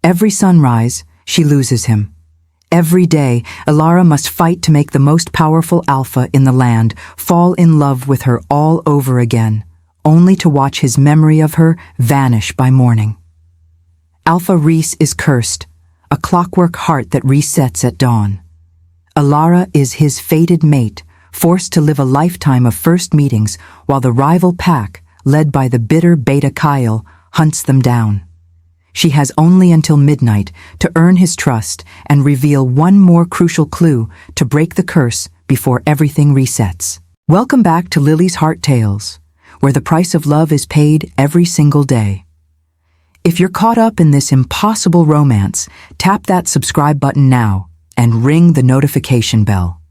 Every sunrise, she loses him. Every day, Elara must fight to make the most powerful alpha in the land fall in love with her all over again, only to watch his memory of her vanish by morning. Alpha Rhys is cursed, a clockwork heart that resets at dawn. Elara is his fated mate, forced to live a lifetime of first meetings while the rival pack, led by the bitter Beta Kael, hunts them down. She has only until midnight to earn his trust and reveal one more crucial clue to break the curse before everything resets. Welcome back to Lily's Heart Tales, where the price of love is paid every single day. If you're caught up in this impossible romance, tap that subscribe button now and ring the notification bell.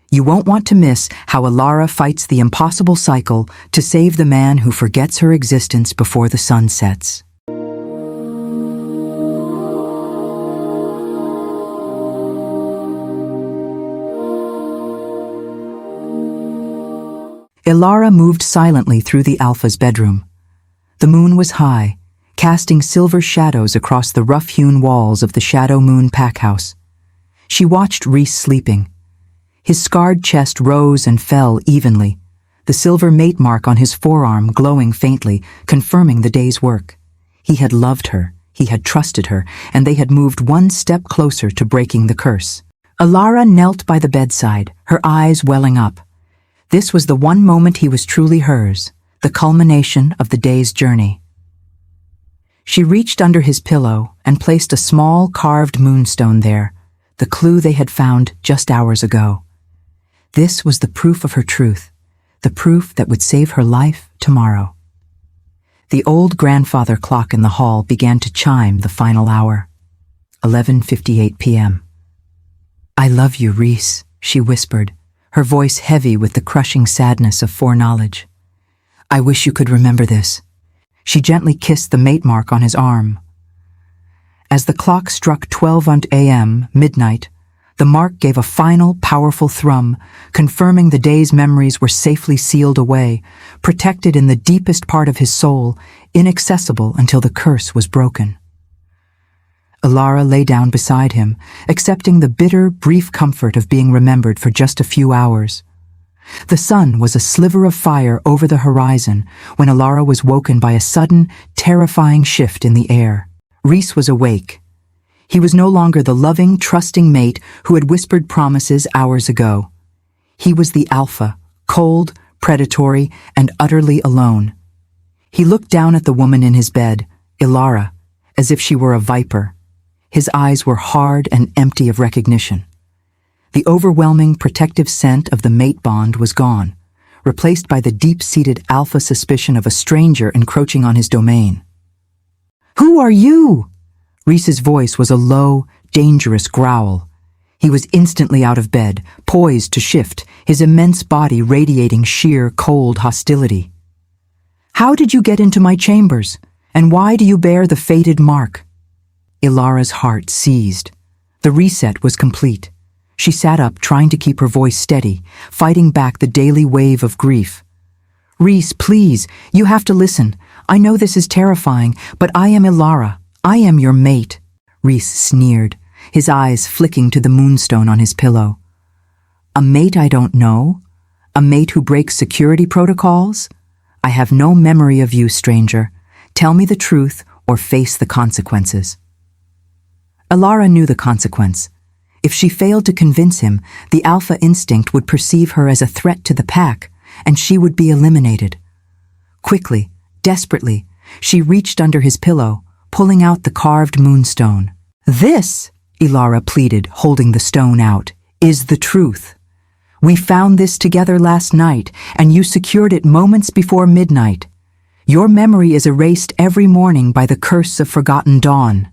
You won't want to miss how Elara fights the impossible cycle to save the man who forgets her existence before the sun sets. Elara moved silently through the Alpha's bedroom. The moon was high, casting silver shadows across the rough-hewn walls of the Shadow Moon packhouse. She watched Rhys sleeping. His scarred chest rose and fell evenly, the silver mate mark on his forearm glowing faintly, confirming the day's work. He had loved her, he had trusted her, and they had moved one step closer to breaking the curse. Elara knelt by the bedside, her eyes welling up. This was the one moment he was truly hers, the culmination of the day's journey. She reached under his pillow and placed a small carved moonstone there, the clue they had found just hours ago. This was the proof of her truth, the proof that would save her life tomorrow. The old grandfather clock in the hall began to chime the final hour. 11:58 p.m. "I love you, Rhys," she whispered, her voice heavy with the crushing sadness of foreknowledge. "I wish you could remember this." She gently kissed the mate mark on his arm. As the clock struck 12 a.m., midnight, the mark gave a final, powerful thrum, confirming the day's memories were safely sealed away, protected in the deepest part of his soul, inaccessible until the curse was broken. Elara lay down beside him, accepting the bitter, brief comfort of being remembered for just a few hours. The sun was a sliver of fire over the horizon when Elara was woken by a sudden, terrifying shift in the air. Rhys was awake. He was no longer the loving, trusting mate who had whispered promises hours ago. He was the alpha, cold, predatory, and utterly alone. He looked down at the woman in his bed, Elara, as if she were a viper. His eyes were hard and empty of recognition. The overwhelming protective scent of the mate bond was gone, replaced by the deep-seated alpha suspicion of a stranger encroaching on his domain. "Who are you?" Rhys's voice was a low, dangerous growl. He was instantly out of bed, poised to shift, his immense body radiating sheer, cold hostility. "How did you get into my chambers? And why do you bear the fated mark?" Elara's heart seized. The reset was complete. She sat up, trying to keep her voice steady, fighting back the daily wave of grief. "Rhys, please, you have to listen. I know this is terrifying, but I am Elara. I am your mate." Rhys sneered, his eyes flicking to the moonstone on his pillow. "A mate I don't know? A mate who breaks security protocols? I have no memory of you, stranger. Tell me the truth or face the consequences." Elara knew the consequence. If she failed to convince him, the alpha instinct would perceive her as a threat to the pack, and she would be eliminated. Quickly, desperately, she reached under his pillow, pulling out the carved moonstone. "This," Elara pleaded, holding the stone out, "is the truth. We found this together last night, and you secured it moments before midnight. Your memory is erased every morning by the curse of forgotten dawn.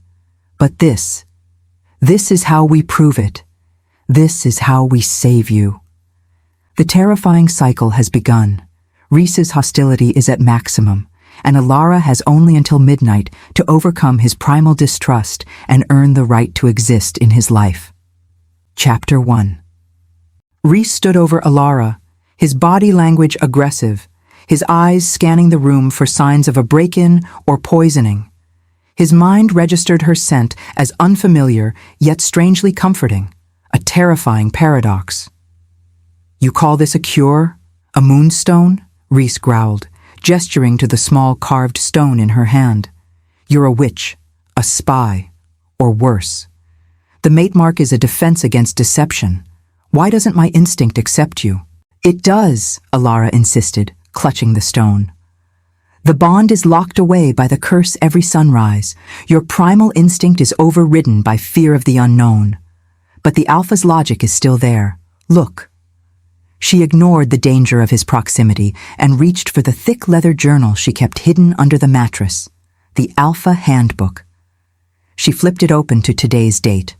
But this is how we prove it. This is how we save you." The terrifying cycle has begun. Rhys's hostility is at maximum, and Elara has only until midnight to overcome his primal distrust and earn the right to exist in his life. Chapter 1. Rhys stood over Elara, his body language aggressive, his eyes scanning the room for signs of a break-in or poisoning. His mind registered her scent as unfamiliar yet strangely comforting, a terrifying paradox. "You call this a cure? A moonstone?" Rhys growled, gesturing to the small carved stone in her hand. "You're a witch, a spy, or worse. The mate mark is a defense against deception. Why doesn't my instinct accept you?" "It does," Elara insisted, clutching the stone. "The bond is locked away by the curse every sunrise. Your primal instinct is overridden by fear of the unknown. But the Alpha's logic is still there. Look." She ignored the danger of his proximity and reached for the thick leather journal she kept hidden under the mattress, the Alpha Handbook. She flipped it open to today's date.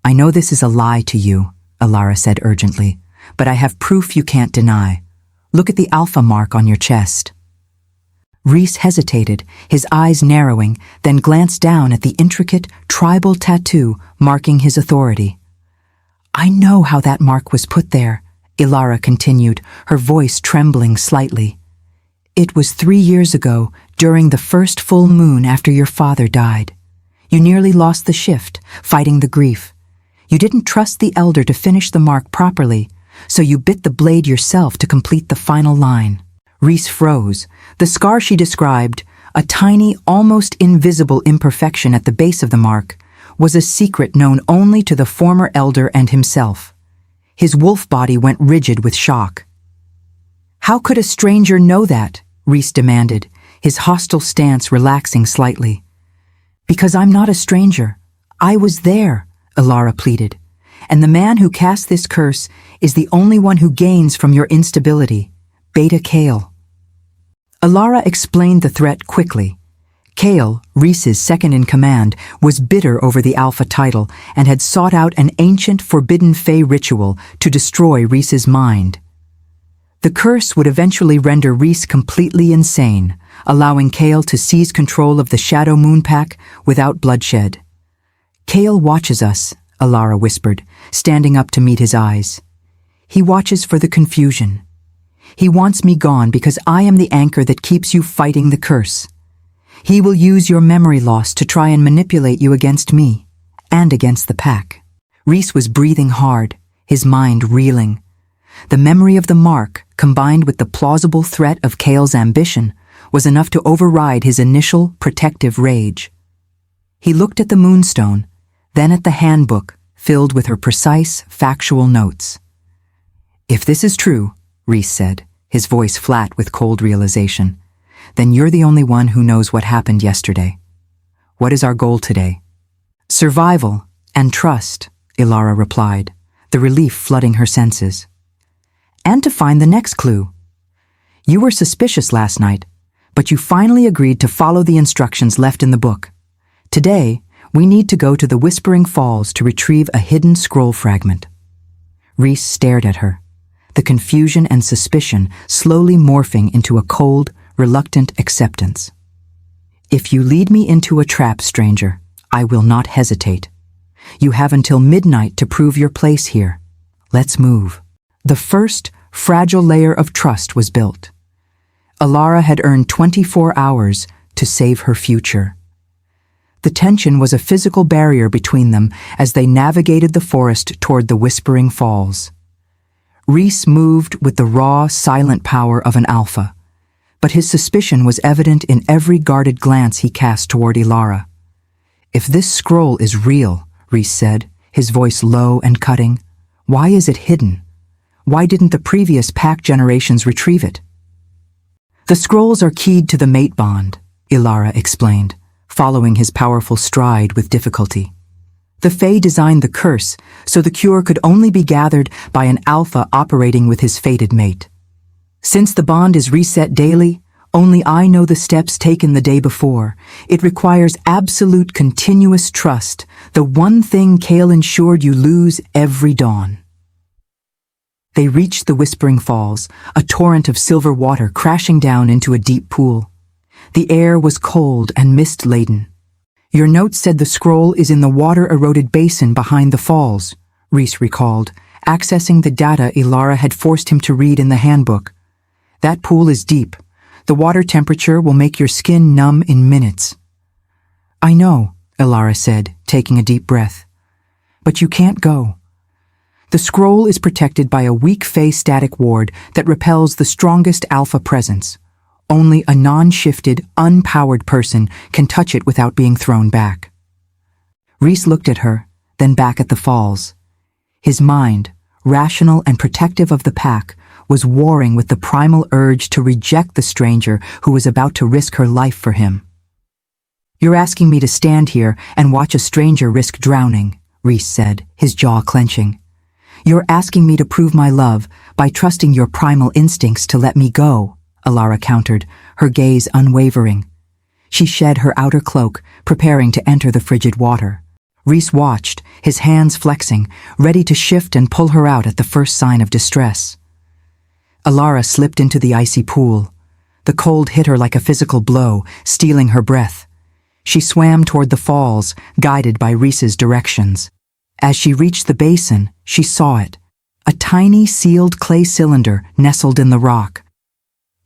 "I know this is a lie to you," Elara said urgently, "but I have proof you can't deny. Look at the Alpha mark on your chest." Rhys hesitated, his eyes narrowing, then glanced down at the intricate, tribal tattoo marking his authority. "I know how that mark was put there," Elara continued, her voice trembling slightly. "It was 3 years ago, during the first full moon after your father died. You nearly lost the shift, fighting the grief. You didn't trust the elder to finish the mark properly, so you bit the blade yourself to complete the final line." Rhys froze. The scar she described, a tiny, almost invisible imperfection at the base of the mark, was a secret known only to the former elder and himself. His wolf body went rigid with shock. "How could a stranger know that?" Rhys demanded, his hostile stance relaxing slightly. "Because I'm not a stranger. I was there," Elara pleaded. "And the man who cast this curse is the only one who gains from your instability, Beta Kael." Elara explained the threat quickly. Kael, Rhys's second-in-command, was bitter over the Alpha title and had sought out an ancient forbidden Fae ritual to destroy Rhys's mind. The curse would eventually render Rhys completely insane, allowing Kael to seize control of the Shadow Moon Pack without bloodshed. "Kael watches us," Elara whispered, standing up to meet his eyes. "He watches for the confusion. He wants me gone because I am the anchor that keeps you fighting the curse. He will use your memory loss to try and manipulate you against me, and against the pack." Rhys was breathing hard, his mind reeling. The memory of the mark, combined with the plausible threat of Kael's ambition, was enough to override his initial protective rage. He looked at the moonstone, then at the handbook, filled with her precise, factual notes. "If this is true," Rhys said, his voice flat with cold realization, "then you're the only one who knows what happened yesterday. What is our goal today?" "Survival and trust," Elara replied, the relief flooding her senses. "And to find the next clue. You were suspicious last night, but you finally agreed to follow the instructions left in the book. Today, we need to go to the Whispering Falls to retrieve a hidden scroll fragment." Rhys stared at her, the confusion and suspicion slowly morphing into a cold, reluctant acceptance. "If you lead me into a trap, stranger, I will not hesitate. You have until midnight to prove your place here. Let's move." The first, fragile layer of trust was built. Elara had earned 24 hours to save her future. The tension was a physical barrier between them as they navigated the forest toward the Whispering Falls. Rhys moved with the raw, silent power of an alpha, but his suspicion was evident in every guarded glance he cast toward Elara. "If this scroll is real," Rhys said, his voice low and cutting, "why is it hidden? Why didn't the previous pack generations retrieve it?" "The scrolls are keyed to the mate bond," Elara explained, following his powerful stride with difficulty. "The Fae designed the curse, so the cure could only be gathered by an alpha operating with his fated mate. Since the bond is reset daily, only I know the steps taken the day before. It requires absolute continuous trust, the one thing Kael ensured you lose every dawn." They reached the Whispering Falls, a torrent of silver water crashing down into a deep pool. The air was cold and mist-laden. "Your note said the scroll is in the water-eroded basin behind the falls," Rhys recalled, accessing the data Elara had forced him to read in the handbook. "That pool is deep. The water temperature will make your skin numb in minutes." I know, Elara said, taking a deep breath. But you can't go. The scroll is protected by a weak phase static ward that repels the strongest alpha presence. Only a non-shifted, unpowered person can touch it without being thrown back. Rhys looked at her, then back at the falls. His mind, rational and protective of the pack, was warring with the primal urge to reject the stranger who was about to risk her life for him. You're asking me to stand here and watch a stranger risk drowning, Rhys said, his jaw clenching. You're asking me to prove my love by trusting your primal instincts to let me go, Elara countered, her gaze unwavering. She shed her outer cloak, preparing to enter the frigid water. Rhys watched, his hands flexing, ready to shift and pull her out at the first sign of distress. Elara slipped into the icy pool. The cold hit her like a physical blow, stealing her breath. She swam toward the falls, guided by Rhys's directions. As she reached the basin, she saw it, a tiny sealed clay cylinder nestled in the rock.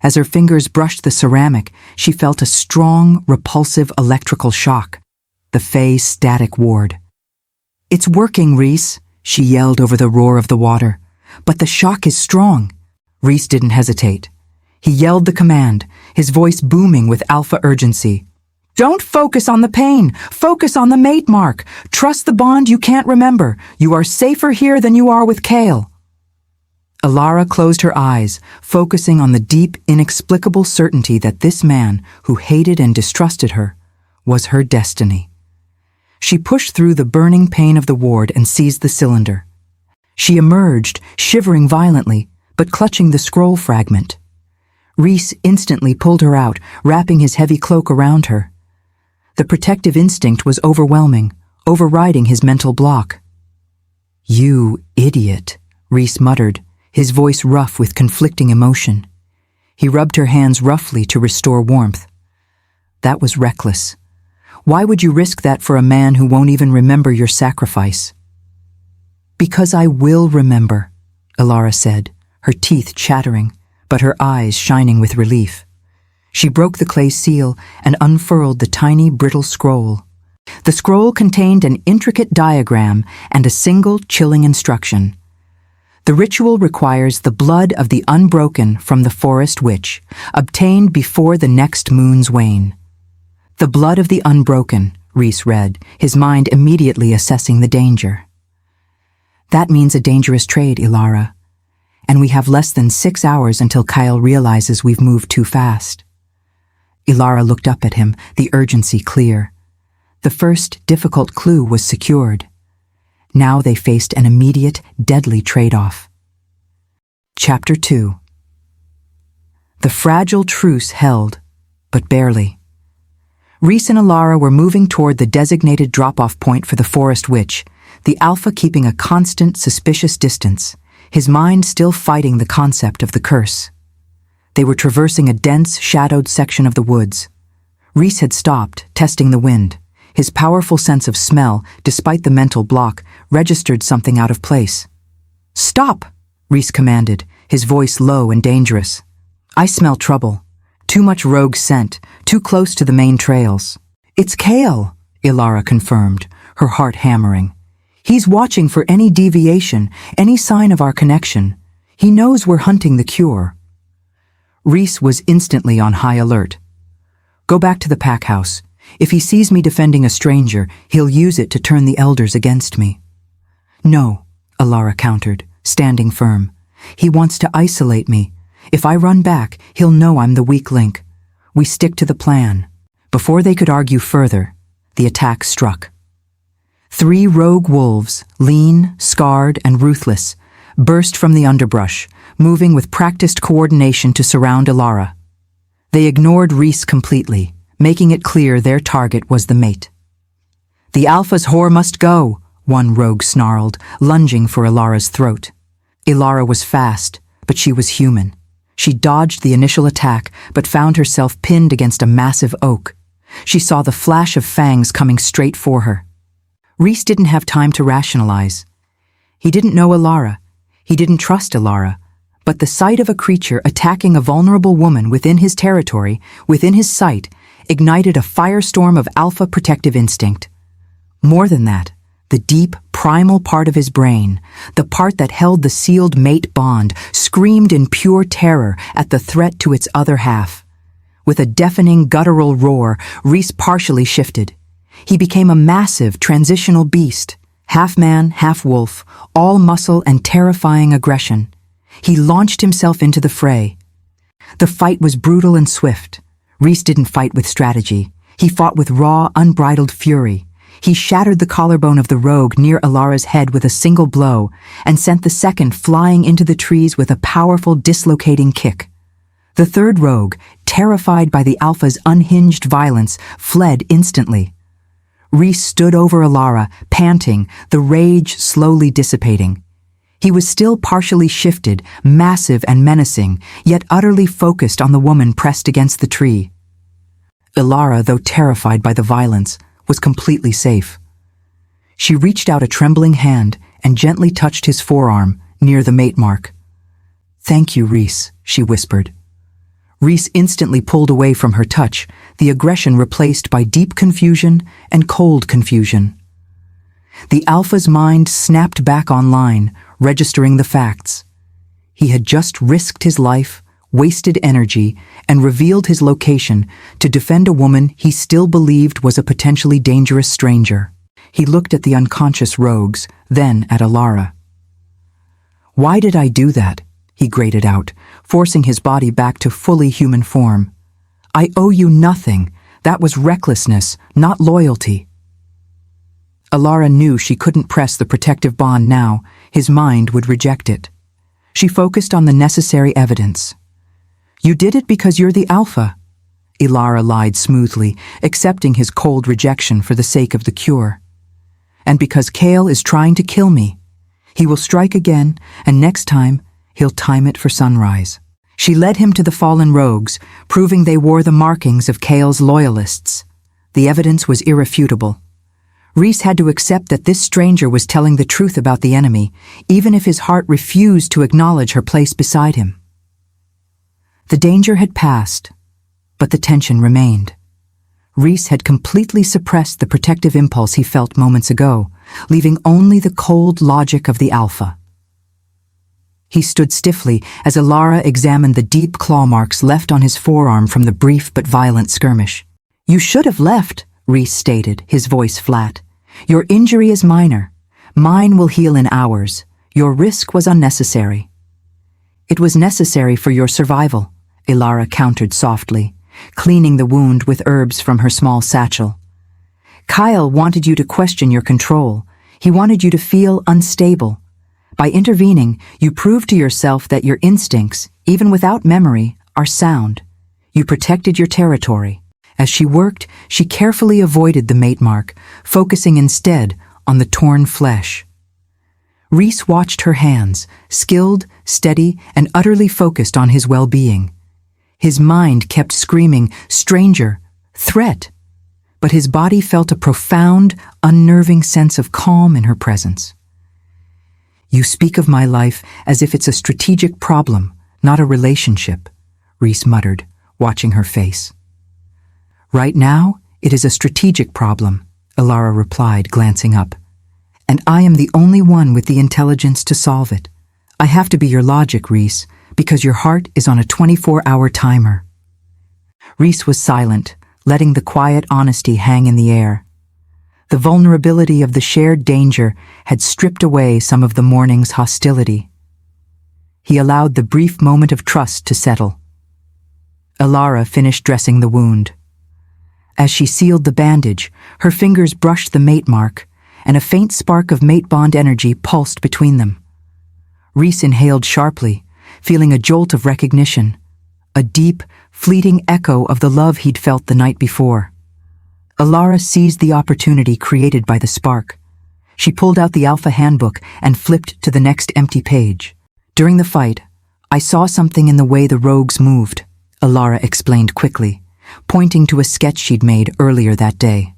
As her fingers brushed the ceramic, she felt a strong, repulsive electrical shock. The phase static ward. It's working, Rhys, she yelled over the roar of the water. But the shock is strong. Rhys didn't hesitate. He yelled the command, his voice booming with alpha urgency. Don't focus on the pain. Focus on the mate mark. Trust the bond you can't remember. You are safer here than you are with Kael. Elara closed her eyes, focusing on the deep, inexplicable certainty that this man, who hated and distrusted her, was her destiny. She pushed through the burning pain of the ward and seized the cylinder. She emerged, shivering violently, but clutching the scroll fragment. Rhys instantly pulled her out, wrapping his heavy cloak around her. The protective instinct was overwhelming, overriding his mental block. You idiot, Rhys muttered, his voice rough with conflicting emotion. He rubbed her hands roughly to restore warmth. That was reckless. Why would you risk that for a man who won't even remember your sacrifice? Because I will remember, Elara said, her teeth chattering, but her eyes shining with relief. She broke the clay seal and unfurled the tiny, brittle scroll. The scroll contained an intricate diagram and a single, chilling instruction. The ritual requires the blood of the unbroken from the forest witch, obtained before the next moon's wane. The blood of the unbroken, Rhys read, his mind immediately assessing the danger. That means a dangerous trade, Elara. And we have less than 6 hours until Kael realizes we've moved too fast. Elara looked up at him, the urgency clear. The first difficult clue was secured. Now they faced an immediate, deadly trade-off. Chapter 2. The fragile truce held, but barely. Rhys and Elara were moving toward the designated drop-off point for the forest witch, the Alpha keeping a constant, suspicious distance, his mind still fighting the concept of the curse. They were traversing a dense, shadowed section of the woods. Rhys had stopped, testing the wind. His powerful sense of smell, despite the mental block, registered something out of place. Stop, Rhys commanded, his voice low and dangerous. I smell trouble. Too much rogue scent, too close to the main trails. It's Kael, Elara confirmed, her heart hammering. He's watching for any deviation, any sign of our connection. He knows we're hunting the cure. Rhys was instantly on high alert. Go back to the pack house. If he sees me defending a stranger, he'll use it to turn the elders against me. No, Elara countered, standing firm. He wants to isolate me. If I run back, he'll know I'm the weak link. We stick to the plan. Before they could argue further, the attack struck. 3 rogue wolves, lean, scarred, and ruthless, burst from the underbrush, moving with practiced coordination to surround Elara. They ignored Rhys completely, making it clear their target was the mate. The Alpha's whore must go, one rogue snarled, lunging for Elara's throat. Elara was fast, but she was human. She dodged the initial attack, but found herself pinned against a massive oak. She saw the flash of fangs coming straight for her. Rhys didn't have time to rationalize. He didn't know Elara. He didn't trust Elara. But the sight of a creature attacking a vulnerable woman within his territory, within his sight, ignited a firestorm of alpha protective instinct. More than that, the deep, primal part of his brain, the part that held the sealed mate bond, screamed in pure terror at the threat to its other half. With a deafening guttural roar, Rhys partially shifted. He became a massive, transitional beast, half man, half wolf, all muscle and terrifying aggression. He launched himself into the fray. The fight was brutal and swift. Rhys didn't fight with strategy. He fought with raw, unbridled fury. He shattered the collarbone of the rogue near Elara's head with a single blow and sent the second flying into the trees with a powerful, dislocating kick. The third rogue, terrified by the Alpha's unhinged violence, fled instantly. Rhys stood over Elara, panting, the rage slowly dissipating. He was still partially shifted, massive and menacing, yet utterly focused on the woman pressed against the tree. Elara, though terrified by the violence, was completely safe. She reached out a trembling hand and gently touched his forearm, near the mate mark. "Thank you, Rhys," she whispered. Rhys instantly pulled away from her touch, the aggression replaced by deep confusion and cold confusion. The Alpha's mind snapped back online, registering the facts. He had just risked his life, wasted energy, and revealed his location to defend a woman he still believed was a potentially dangerous stranger. He looked at the unconscious rogues, then at Elara. "Why did I do that?" he grated out, forcing his body back to fully human form. "I owe you nothing. That was recklessness, not loyalty." Elara knew she couldn't press the protective bond now. His mind would reject it. She focused on the necessary evidence. "You did it because you're the Alpha," Elara lied smoothly, accepting his cold rejection for the sake of the cure. "And because Kael is trying to kill me. He will strike again, and next time, he'll time it for sunrise." She led him to the fallen rogues, proving they wore the markings of Kael's loyalists. The evidence was irrefutable. Rhys had to accept that this stranger was telling the truth about the enemy, even if his heart refused to acknowledge her place beside him. The danger had passed, but the tension remained. Rhys had completely suppressed the protective impulse he felt moments ago, leaving only the cold logic of the Alpha. He stood stiffly as Elara examined the deep claw marks left on his forearm from the brief but violent skirmish. "You should have left," Rhys stated, his voice flat. "Your injury is minor. Mine will heal in hours. Your risk was unnecessary." "It was necessary for your survival," Elara countered softly, cleaning the wound with herbs from her small satchel. "Kael wanted you to question your control. He wanted you to feel unstable. By intervening, you proved to yourself that your instincts, even without memory, are sound. You protected your territory." As she worked, she carefully avoided the mate mark, focusing instead on the torn flesh. Rhys watched her hands, skilled, steady, and utterly focused on his well-being. His mind kept screaming, "Stranger! Threat!" But his body felt a profound, unnerving sense of calm in her presence. "You speak of my life as if it's a strategic problem, not a relationship," Rhys muttered, watching her face. "Right now, it is a strategic problem," Elara replied, glancing up. "And I am the only one with the intelligence to solve it. I have to be your logic, Rhys, because your heart is on a 24-hour timer." Rhys was silent, letting the quiet honesty hang in the air. The vulnerability of the shared danger had stripped away some of the morning's hostility. He allowed the brief moment of trust to settle. Elara finished dressing the wound. As she sealed the bandage, her fingers brushed the mate mark, and a faint spark of mate bond energy pulsed between them. Rhys inhaled sharply, feeling a jolt of recognition, a deep, fleeting echo of the love he'd felt the night before. Elara seized the opportunity created by the spark. She pulled out the Alpha handbook and flipped to the next empty page. "During the fight, I saw something in the way the rogues moved," Elara explained quickly, pointing to a sketch she'd made earlier that day.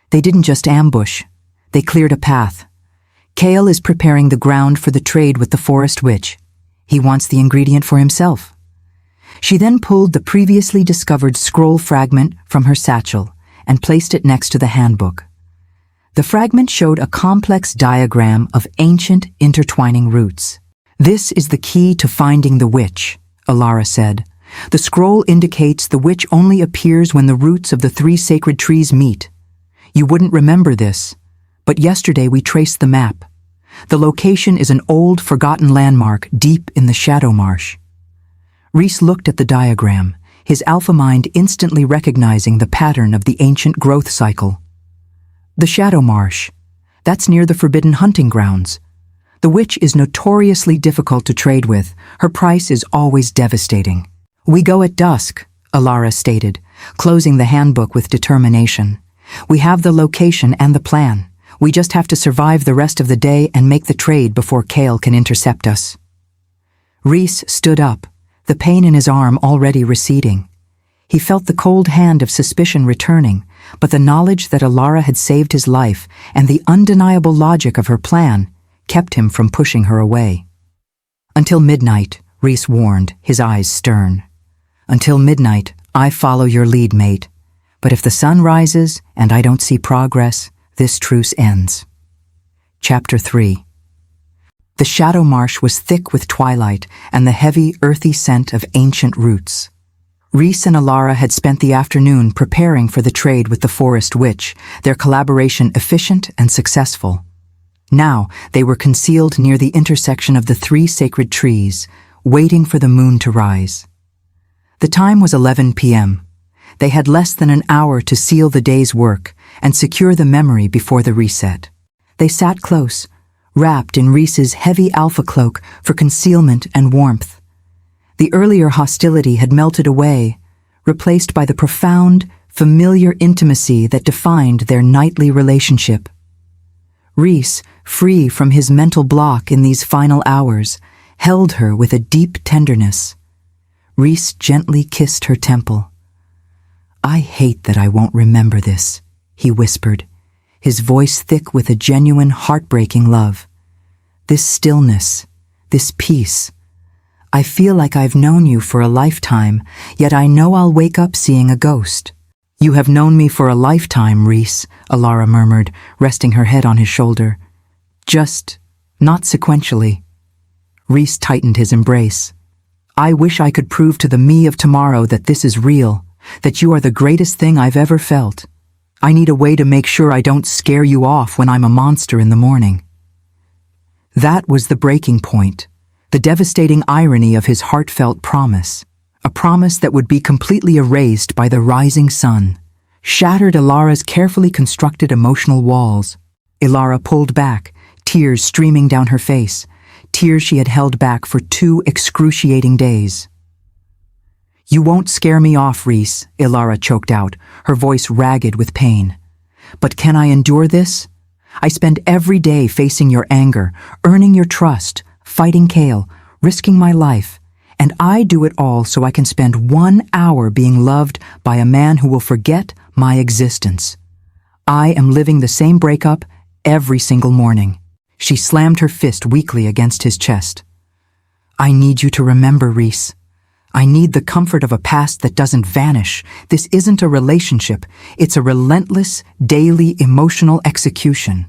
"They didn't just ambush, they cleared a path. Kael is preparing the ground for the trade with the forest witch. He wants the ingredient for himself. She then pulled the previously discovered scroll fragment from her satchel and placed it next to the handbook. The fragment showed a complex diagram of ancient intertwining roots. "This is the key to finding the witch," Elara said. "The scroll indicates the witch only appears when the roots of the 3 sacred trees meet. You wouldn't remember this, but yesterday we traced the map. The location is an old, forgotten landmark deep in the Shadow Marsh." Rhys looked at the diagram, his alpha mind instantly recognizing the pattern of the ancient growth cycle. The Shadow Marsh. That's near the forbidden hunting grounds. The witch is notoriously difficult to trade with. Her price is always devastating. "We go at dusk," Elara stated, closing the handbook with determination. "We have the location and the plan. We just have to survive the rest of the day and make the trade before Kael can intercept us." Rhys stood up, the pain in his arm already receding. He felt the cold hand of suspicion returning, but the knowledge that Elara had saved his life and the undeniable logic of her plan kept him from pushing her away. "Until midnight," Rhys warned, his eyes stern. "Until midnight, I follow your lead, mate. But if the sun rises and I don't see progress, this truce ends." Chapter 3. The Shadow Marsh was thick with twilight and the heavy, earthy scent of ancient roots. Rhys and Elara had spent the afternoon preparing for the trade with the Forest Witch, their collaboration efficient and successful. Now they were concealed near the intersection of the 3 sacred trees, waiting for the moon to rise. The time was 11 p.m. They had less than an hour to seal the day's work and secure the memory before the reset. They sat close, wrapped in Rhys's heavy alpha cloak for concealment and warmth. The earlier hostility had melted away, replaced by the profound, familiar intimacy that defined their nightly relationship. Rhys, free from his mental block in these final hours, held her with a deep tenderness. Rhys gently kissed her temple. "I hate that I won't remember this," he whispered, his voice thick with a genuine, heartbreaking love. "This stillness, this peace. I feel like I've known you for a lifetime, yet I know I'll wake up seeing a ghost." "You have known me for a lifetime, Rhys," Elara murmured, resting her head on his shoulder. "Just not sequentially." Rhys tightened his embrace. "I wish I could prove to the me of tomorrow that this is real, that you are the greatest thing I've ever felt. I need a way to make sure I don't scare you off when I'm a monster in the morning." That was the breaking point, the devastating irony of his heartfelt promise, a promise that would be completely erased by the rising sun, shattered Elara's carefully constructed emotional walls. Elara pulled back, tears streaming down her face, tears she had held back for 2 excruciating days. "You won't scare me off, Rhys," Elara choked out, her voice ragged with pain. "But can I endure this? I spend every day facing your anger, earning your trust, fighting Kael, risking my life, and I do it all so I can spend 1 hour being loved by a man who will forget my existence. I am living the same breakup every single morning." She slammed her fist weakly against his chest. "I need you to remember, Rhys. I need the comfort of a past that doesn't vanish. This isn't a relationship. It's a relentless, daily, emotional execution."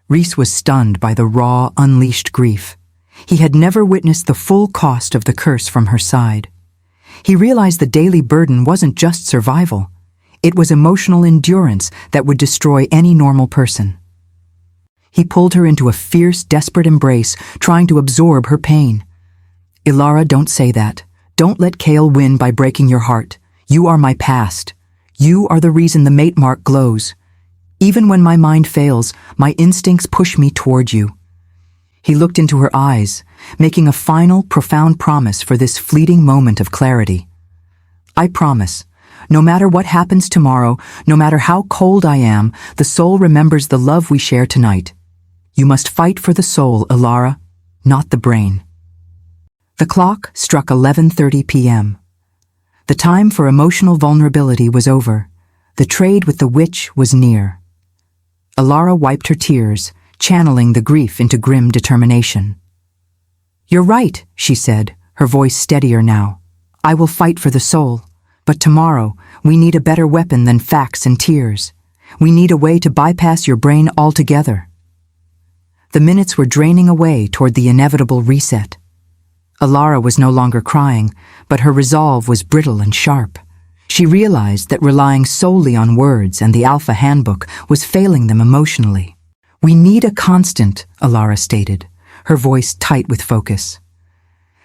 Rhys was stunned by the raw, unleashed grief. He had never witnessed the full cost of the curse from her side. He realized the daily burden wasn't just survival. It was emotional endurance that would destroy any normal person. He pulled her into a fierce, desperate embrace, trying to absorb her pain. "Elara, don't say that. Don't let Kael win by breaking your heart. You are my past. You are the reason the mate mark glows. Even when my mind fails, my instincts push me toward you." He looked into her eyes, making a final, profound promise for this fleeting moment of clarity. "I promise, no matter what happens tomorrow, no matter how cold I am, the soul remembers the love we share tonight. You must fight for the soul, Elara, not the brain." The clock struck 11:30 p.m. The time for emotional vulnerability was over. The trade with the witch was near. Elara wiped her tears, channeling the grief into grim determination. "You're right," she said, her voice steadier now. I will fight for the soul. But tomorrow, we need a better weapon than facts and tears. We need a way to bypass your brain altogether. The minutes were draining away toward the inevitable reset. Elara was no longer crying, but her resolve was brittle and sharp. She realized that relying solely on words and the Alpha Handbook was failing them emotionally. We need a constant, Elara stated, her voice tight with focus.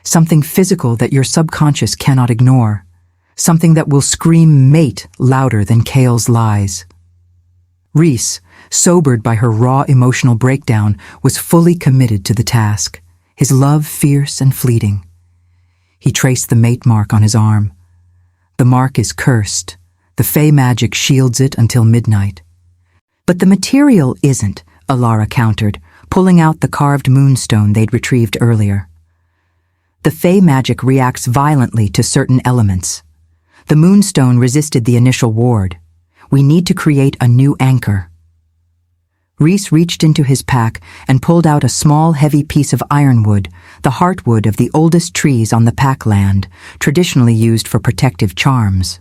Something physical that your subconscious cannot ignore. Something that will scream mate louder than Kael's lies. Rhys, sobered by her raw emotional breakdown, was fully committed to the task, his love fierce and fleeting. He traced the mate mark on his arm. The mark is cursed. The Fey magic shields it until midnight. But the material isn't, Elara countered, pulling out the carved moonstone they'd retrieved earlier. The Fey magic reacts violently to certain elements. The moonstone resisted the initial ward. We need to create a new anchor. Rhys reached into his pack and pulled out a small, heavy piece of ironwood, the heartwood of the oldest trees on the pack land, traditionally used for protective charms.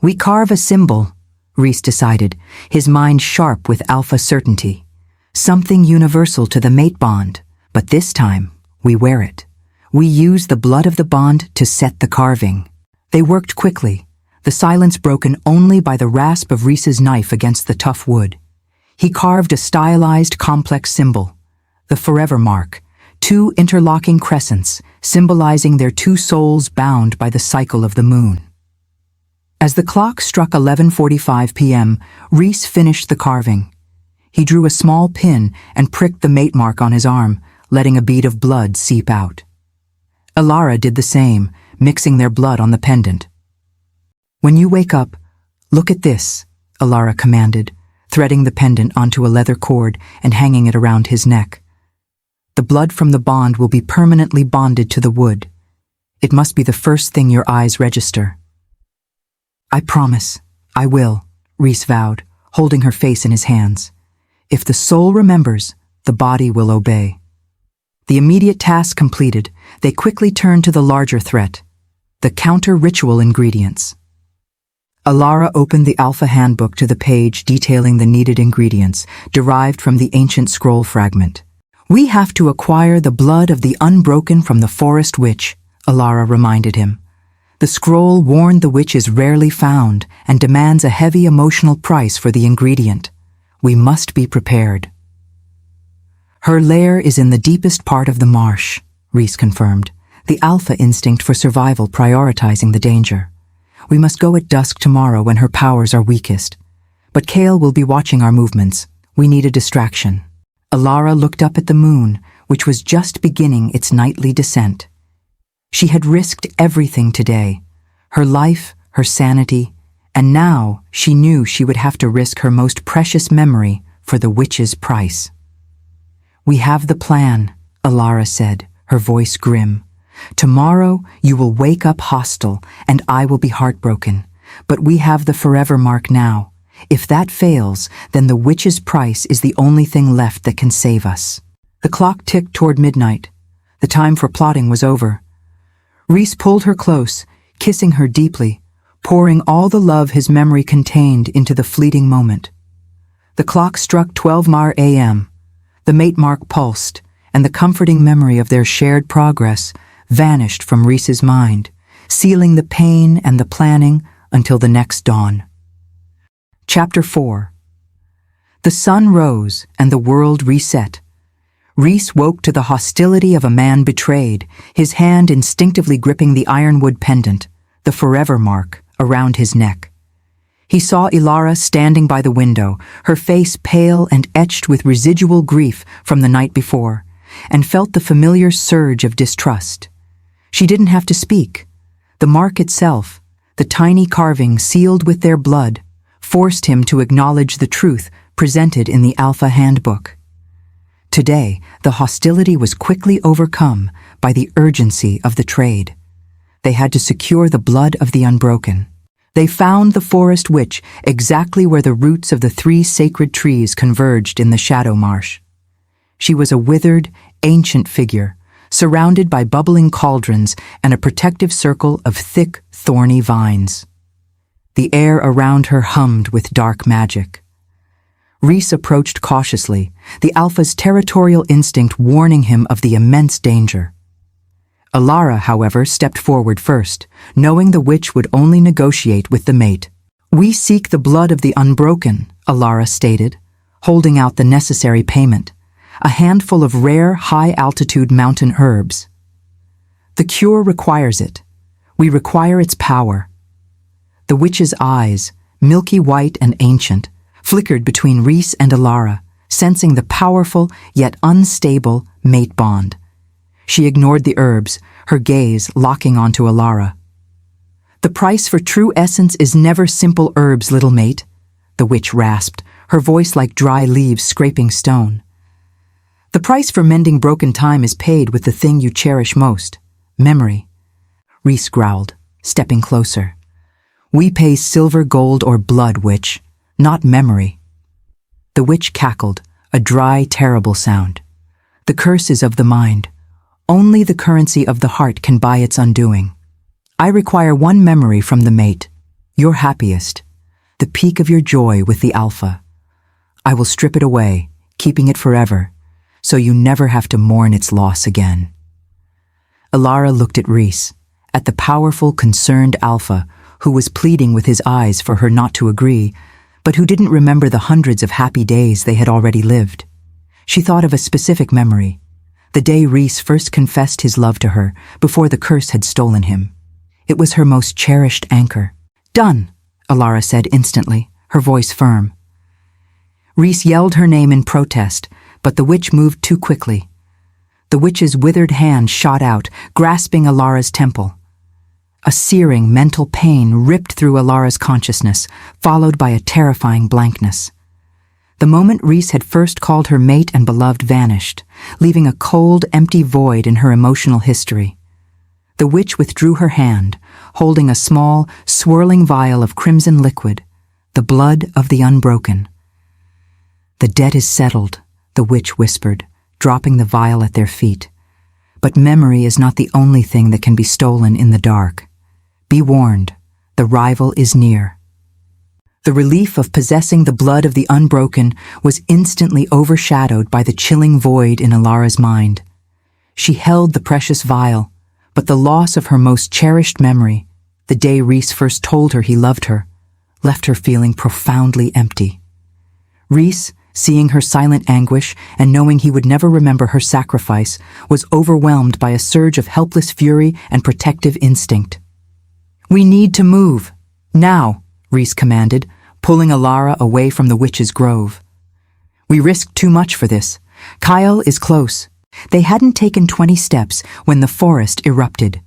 We carve a symbol, Rhys decided, his mind sharp with alpha certainty. Something universal to the mate bond, but this time, we wear it. We use the blood of the bond to set the carving. They worked quickly, the silence broken only by the rasp of Rhys's knife against the tough wood. He carved a stylized, complex symbol, the forever mark, 2 interlocking crescents symbolizing their 2 souls bound by the cycle of the moon. As the clock struck 11:45 p.m., Rhys finished the carving. He drew a small pin and pricked the mate mark on his arm, letting a bead of blood seep out. Elara did the same, mixing their blood on the pendant. When you wake up, look at this, Elara commanded, threading the pendant onto a leather cord and hanging it around his neck. The blood from the bond will be permanently bonded to the wood. It must be the first thing your eyes register. I promise, I will, Rhys vowed, holding her face in his hands. If the soul remembers, the body will obey. The immediate task completed, they quickly turned to the larger threat, the counter-ritual ingredients. Elara opened the Alpha Handbook to the page detailing the needed ingredients, derived from the ancient scroll fragment. We have to acquire the blood of the unbroken from the forest witch, Elara reminded him. The scroll warned the witch is rarely found and demands a heavy emotional price for the ingredient. We must be prepared. Her lair is in the deepest part of the marsh, Rhys confirmed, the alpha instinct for survival prioritizing the danger. We must go at dusk tomorrow when her powers are weakest. But Kael will be watching our movements. We need a distraction. Elara looked up at the moon, which was just beginning its nightly descent. She had risked everything today, her life, her sanity, and now she knew she would have to risk her most precious memory for the witch's price. We have the plan, Elara said, her voice grim. Tomorrow you will wake up hostile and I will be heartbroken, but we have the forever mark now. If that fails, then the witch's price is the only thing left that can save us. The clock ticked toward midnight. The time for plotting was over. Rhys pulled her close, kissing her deeply, pouring all the love his memory contained into the fleeting moment. The clock struck 12 a.m. The mate mark pulsed, and the comforting memory of their shared progress vanished from Rhys's mind, sealing the pain and the planning until the next dawn. Chapter 4. The sun rose and the world reset. Rhys woke to the hostility of a man betrayed, his hand instinctively gripping the ironwood pendant, the forever mark, around his neck. He saw Elara standing by the window, her face pale and etched with residual grief from the night before, and felt the familiar surge of distrust. She didn't have to speak. The mark itself, the tiny carving sealed with their blood, forced him to acknowledge the truth presented in the Alpha Handbook. Today, the hostility was quickly overcome by the urgency of the trade. They had to secure the blood of the unbroken. They found the forest witch exactly where the roots of the 3 sacred trees converged in the shadow marsh. She was a withered, ancient figure, surrounded by bubbling cauldrons and a protective circle of thick, thorny vines. The air around her hummed with dark magic. Rhys approached cautiously, the Alpha's territorial instinct warning him of the immense danger. Elara, however, stepped forward first, knowing the witch would only negotiate with the mate. "We seek the blood of the unbroken," Elara stated, holding out the necessary payment, a handful of rare, high-altitude mountain herbs. "The cure requires it. We require its power." The witch's eyes, milky white and ancient, flickered between Rhys and Elara, sensing the powerful yet unstable mate bond. She ignored the herbs, her gaze locking onto Elara. "The price for true essence is never simple herbs, little mate," the witch rasped, her voice like dry leaves scraping stone. "The price for mending broken time is paid with the thing you cherish most, memory." Rhys growled, stepping closer. "We pay silver, gold, or blood, witch, not memory." The witch cackled, a dry, terrible sound. "The curse is of the mind. Only the currency of the heart can buy its undoing. I require one memory from the mate, your happiest, the peak of your joy with the Alpha. I will strip it away, keeping it forever, so you never have to mourn its loss again." Elara looked at Rhys, at the powerful, concerned Alpha, who was pleading with his eyes for her not to agree, but who didn't remember the hundreds of happy days they had already lived. She thought of a specific memory, the day Rhys first confessed his love to her before the curse had stolen him. It was her most cherished anchor. "Done," Elara said instantly, her voice firm. Rhys yelled her name in protest, but the witch moved too quickly. The witch's withered hand shot out, grasping Elara's temple. A searing mental pain ripped through Elara's consciousness, followed by a terrifying blankness. The moment Rhys had first called her mate and beloved vanished, leaving a cold, empty void in her emotional history. The witch withdrew her hand, holding a small, swirling vial of crimson liquid, the blood of the unbroken. "The debt is settled," the witch whispered, dropping the vial at their feet. "But memory is not the only thing that can be stolen in the dark. Be warned, the rival is near." The relief of possessing the blood of the unbroken was instantly overshadowed by the chilling void in Elara's mind. She held the precious vial, but the loss of her most cherished memory, the day Rhys first told her he loved her, left her feeling profoundly empty. Rhys, seeing her silent anguish and knowing he would never remember her sacrifice, was overwhelmed by a surge of helpless fury and protective instinct. "We need to move. Now," Rhys commanded, pulling Elara away from the witch's grove. "We risked too much for this. Kael is close." They hadn't taken 20 steps when the forest erupted.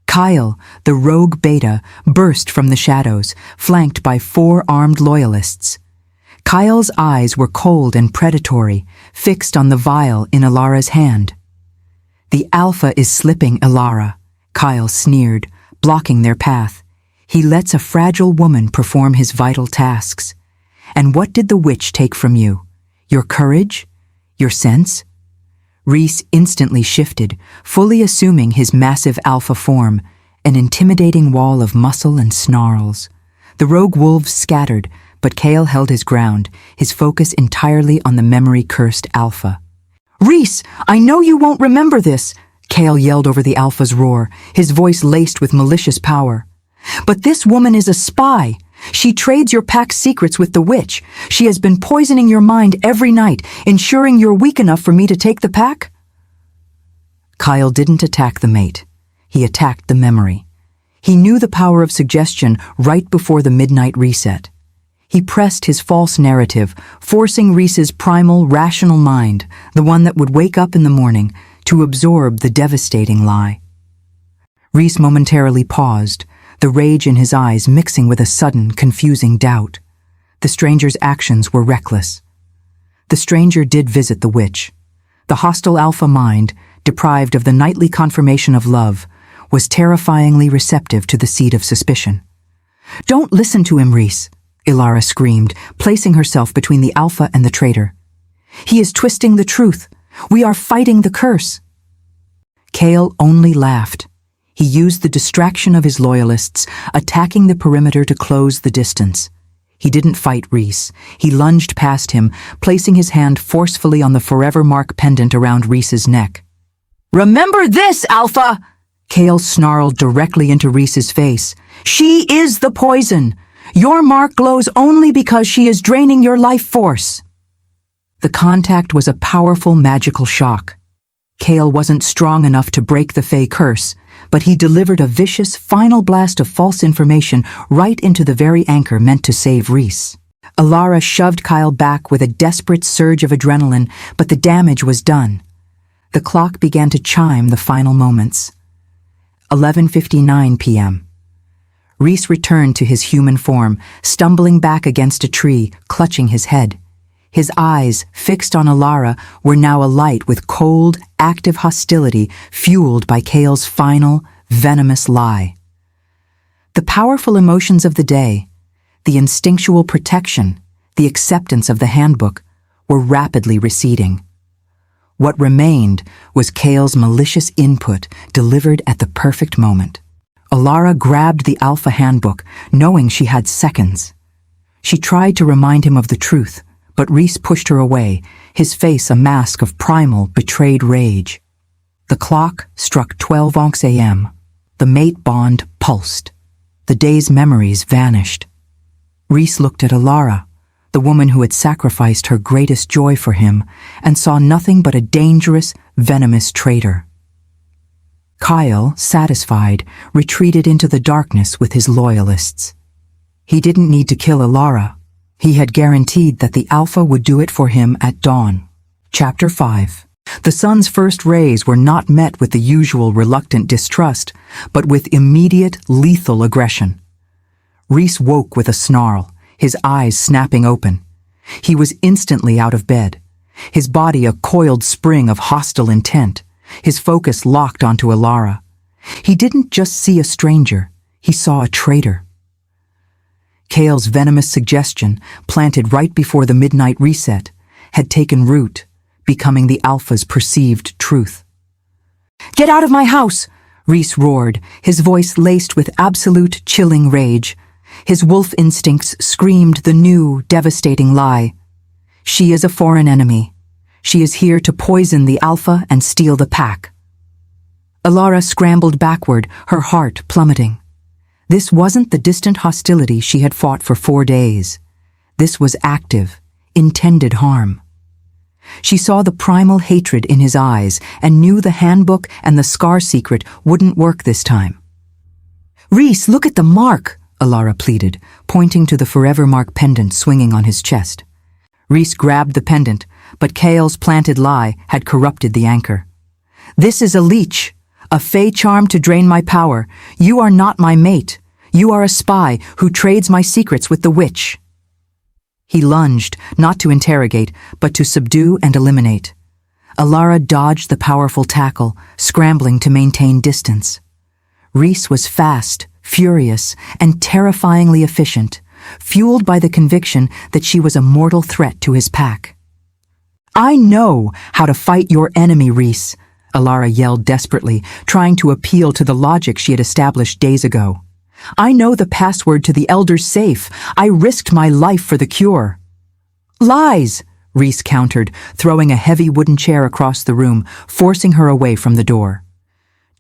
Kael, the rogue Beta, burst from the shadows, flanked by 4 armed loyalists. Kael's eyes were cold and predatory, fixed on the vial in Elara's hand. "The Alpha is slipping, Elara," Kael sneered, blocking their path. "He lets a fragile woman perform his vital tasks. And what did the witch take from you? Your courage? Your sense?" Rhys instantly shifted, fully assuming his massive Alpha form, an intimidating wall of muscle and snarls. The rogue wolves scattered, but Kael held his ground, his focus entirely on the memory-cursed Alpha. "Rhys, I know you won't remember this," Kael yelled over the Alpha's roar, his voice laced with malicious power. "But this woman is a spy. She trades your pack's secrets with the witch. She has been poisoning your mind every night, ensuring you're weak enough for me to take the pack." Kael didn't attack the mate. He attacked the memory. He knew the power of suggestion right before the midnight reset. He pressed his false narrative, forcing Rhys's primal, rational mind, the one that would wake up in the morning, to absorb the devastating lie. Rhys momentarily paused, the rage in his eyes mixing with a sudden, confusing doubt. The stranger's actions were reckless. The stranger did visit the witch. The hostile Alpha mind, deprived of the nightly confirmation of love, was terrifyingly receptive to the seed of suspicion. "Don't listen to him, Rhys," Elara screamed, placing herself between the Alpha and the traitor. "He is twisting the truth. We are fighting the curse." Kael only laughed. He used the distraction of his loyalists, attacking the perimeter to close the distance. He didn't fight Rhys. He lunged past him, placing his hand forcefully on the forever mark pendant around Rhys's neck. "Remember this, Alpha!" Kael snarled directly into Rhys's face. "She is the poison! Your mark glows only because she is draining your life force." The contact was a powerful magical shock. Kael wasn't strong enough to break the Fey curse, but he delivered a vicious final blast of false information right into the very anchor meant to save Rhys. Elara shoved Kael back with a desperate surge of adrenaline, but the damage was done. The clock began to chime the final moments. 11:59 p.m. Rhys returned to his human form, stumbling back against a tree, clutching his head. His eyes, fixed on Elara, were now alight with cold, active hostility fueled by Kael's final, venomous lie. The powerful emotions of the day, the instinctual protection, the acceptance of the handbook, were rapidly receding. What remained was Kael's malicious input delivered at the perfect moment. Elara grabbed the Alpha handbook, knowing she had seconds. She tried to remind him of the truth, but Rhys pushed her away, his face a mask of primal, betrayed rage. The clock struck 12 a.m. The mate bond pulsed. The day's memories vanished. Rhys looked at Elara, the woman who had sacrificed her greatest joy for him, and saw nothing but a dangerous, venomous traitor. Kael, satisfied, retreated into the darkness with his loyalists. He didn't need to kill Elara. He had guaranteed that the Alpha would do it for him at dawn. Chapter 5. The sun's first rays were not met with the usual reluctant distrust, but with immediate, lethal aggression. Rhys woke with a snarl, his eyes snapping open. He was instantly out of bed, his body a coiled spring of hostile intent, his focus locked onto Elara. He didn't just see a stranger, he saw a traitor. Kael's venomous suggestion, planted right before the midnight reset, had taken root, becoming the Alpha's perceived truth. "Get out of my house!" Rhys roared, his voice laced with absolute chilling rage. His wolf instincts screamed the new, devastating lie. She is a foreign enemy. She is here to poison the Alpha and steal the pack. Elara scrambled backward, her heart plummeting. This wasn't the distant hostility she had fought for 4 days. This was active, intended harm. She saw the primal hatred in his eyes and knew the handbook and the scar secret wouldn't work this time. "Rhys, look at the mark," Elara pleaded, pointing to the forever mark pendant swinging on his chest. Rhys grabbed the pendant, but Kael's planted lie had corrupted the anchor. "This is a leech, a fey charm to drain my power. You are not my mate. You are a spy who trades my secrets with the witch." He lunged, not to interrogate, but to subdue and eliminate. Elara dodged the powerful tackle, scrambling to maintain distance. Rhys was fast, furious, and terrifyingly efficient, fueled by the conviction that she was a mortal threat to his pack. "I know how to fight your enemy, Rhys," Elara yelled desperately, trying to appeal to the logic she had established days ago. "I know the password to the Elder's safe. I risked my life for the cure." "Lies!" Rhys countered, throwing a heavy wooden chair across the room, forcing her away from the door.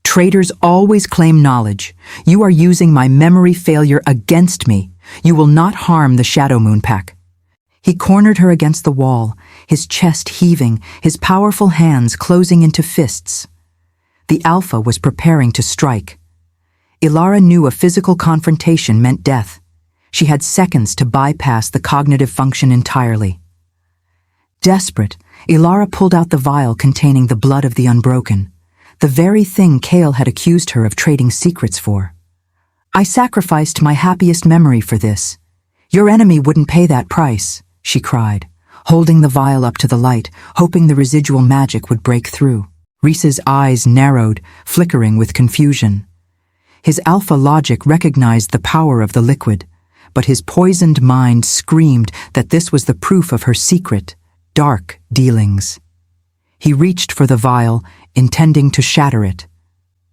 "Traitors always claim knowledge. You are using my memory failure against me. You will not harm the Shadow Moon Pack." He cornered her against the wall, his chest heaving, his powerful hands closing into fists. The Alpha was preparing to strike. Elara knew a physical confrontation meant death. She had seconds to bypass the cognitive function entirely. Desperate, Elara pulled out the vial containing the blood of the Unbroken, the very thing Kael had accused her of trading secrets for. "I sacrificed my happiest memory for this. Your enemy wouldn't pay that price," she cried, holding the vial up to the light, hoping the residual magic would break through. Rhys's eyes narrowed, flickering with confusion. His Alpha logic recognized the power of the liquid, but his poisoned mind screamed that this was the proof of her secret, dark dealings. He reached for the vial, intending to shatter it.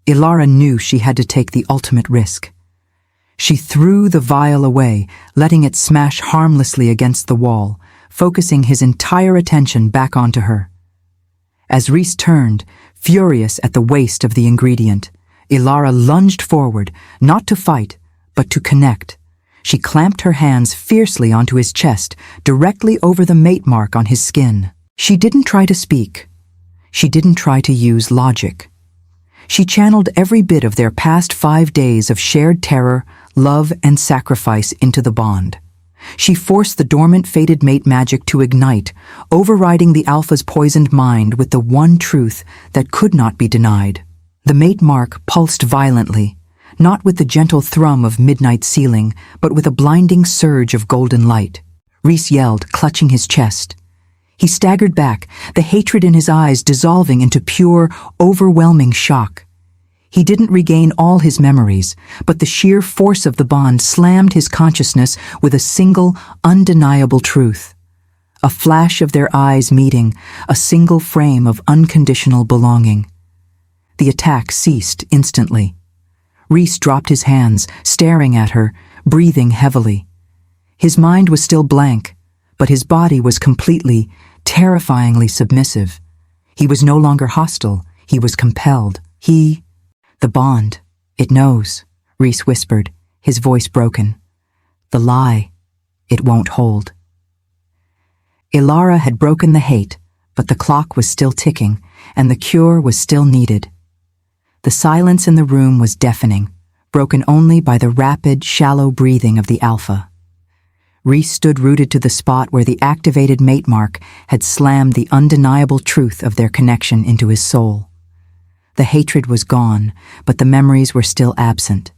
Elara knew she had to take the ultimate risk. She threw the vial away, letting it smash harmlessly against the wall, focusing his entire attention back onto her. As Rhys turned, furious at the waste of the ingredient, Elara lunged forward, not to fight, but to connect. She clamped her hands fiercely onto his chest, directly over the mate mark on his skin. She didn't try to speak. She didn't try to use logic. She channeled every bit of their past 5 days of shared terror, love, and sacrifice into the bond. She forced the dormant fated mate magic to ignite, overriding the Alpha's poisoned mind with the one truth that could not be denied. The mate mark pulsed violently, not with the gentle thrum of midnight ceiling, but with a blinding surge of golden light. Rhys yelled, clutching his chest. He staggered back, the hatred in his eyes dissolving into pure, overwhelming shock. He didn't regain all his memories, but the sheer force of the bond slammed his consciousness with a single, undeniable truth. A flash of their eyes meeting, a single frame of unconditional belonging. The attack ceased instantly. Rhys dropped his hands, staring at her, breathing heavily. His mind was still blank, but his body was completely, terrifyingly submissive. He was no longer hostile, he was compelled. The bond, it knows, Rhys whispered, his voice broken. The lie, it won't hold. Elara had broken the hate, but the clock was still ticking, and the cure was still needed. The silence in the room was deafening, broken only by the rapid, shallow breathing of the Alpha. Rhys stood rooted to the spot where the activated mate mark had slammed the undeniable truth of their connection into his soul. The hatred was gone, but the memories were still absent.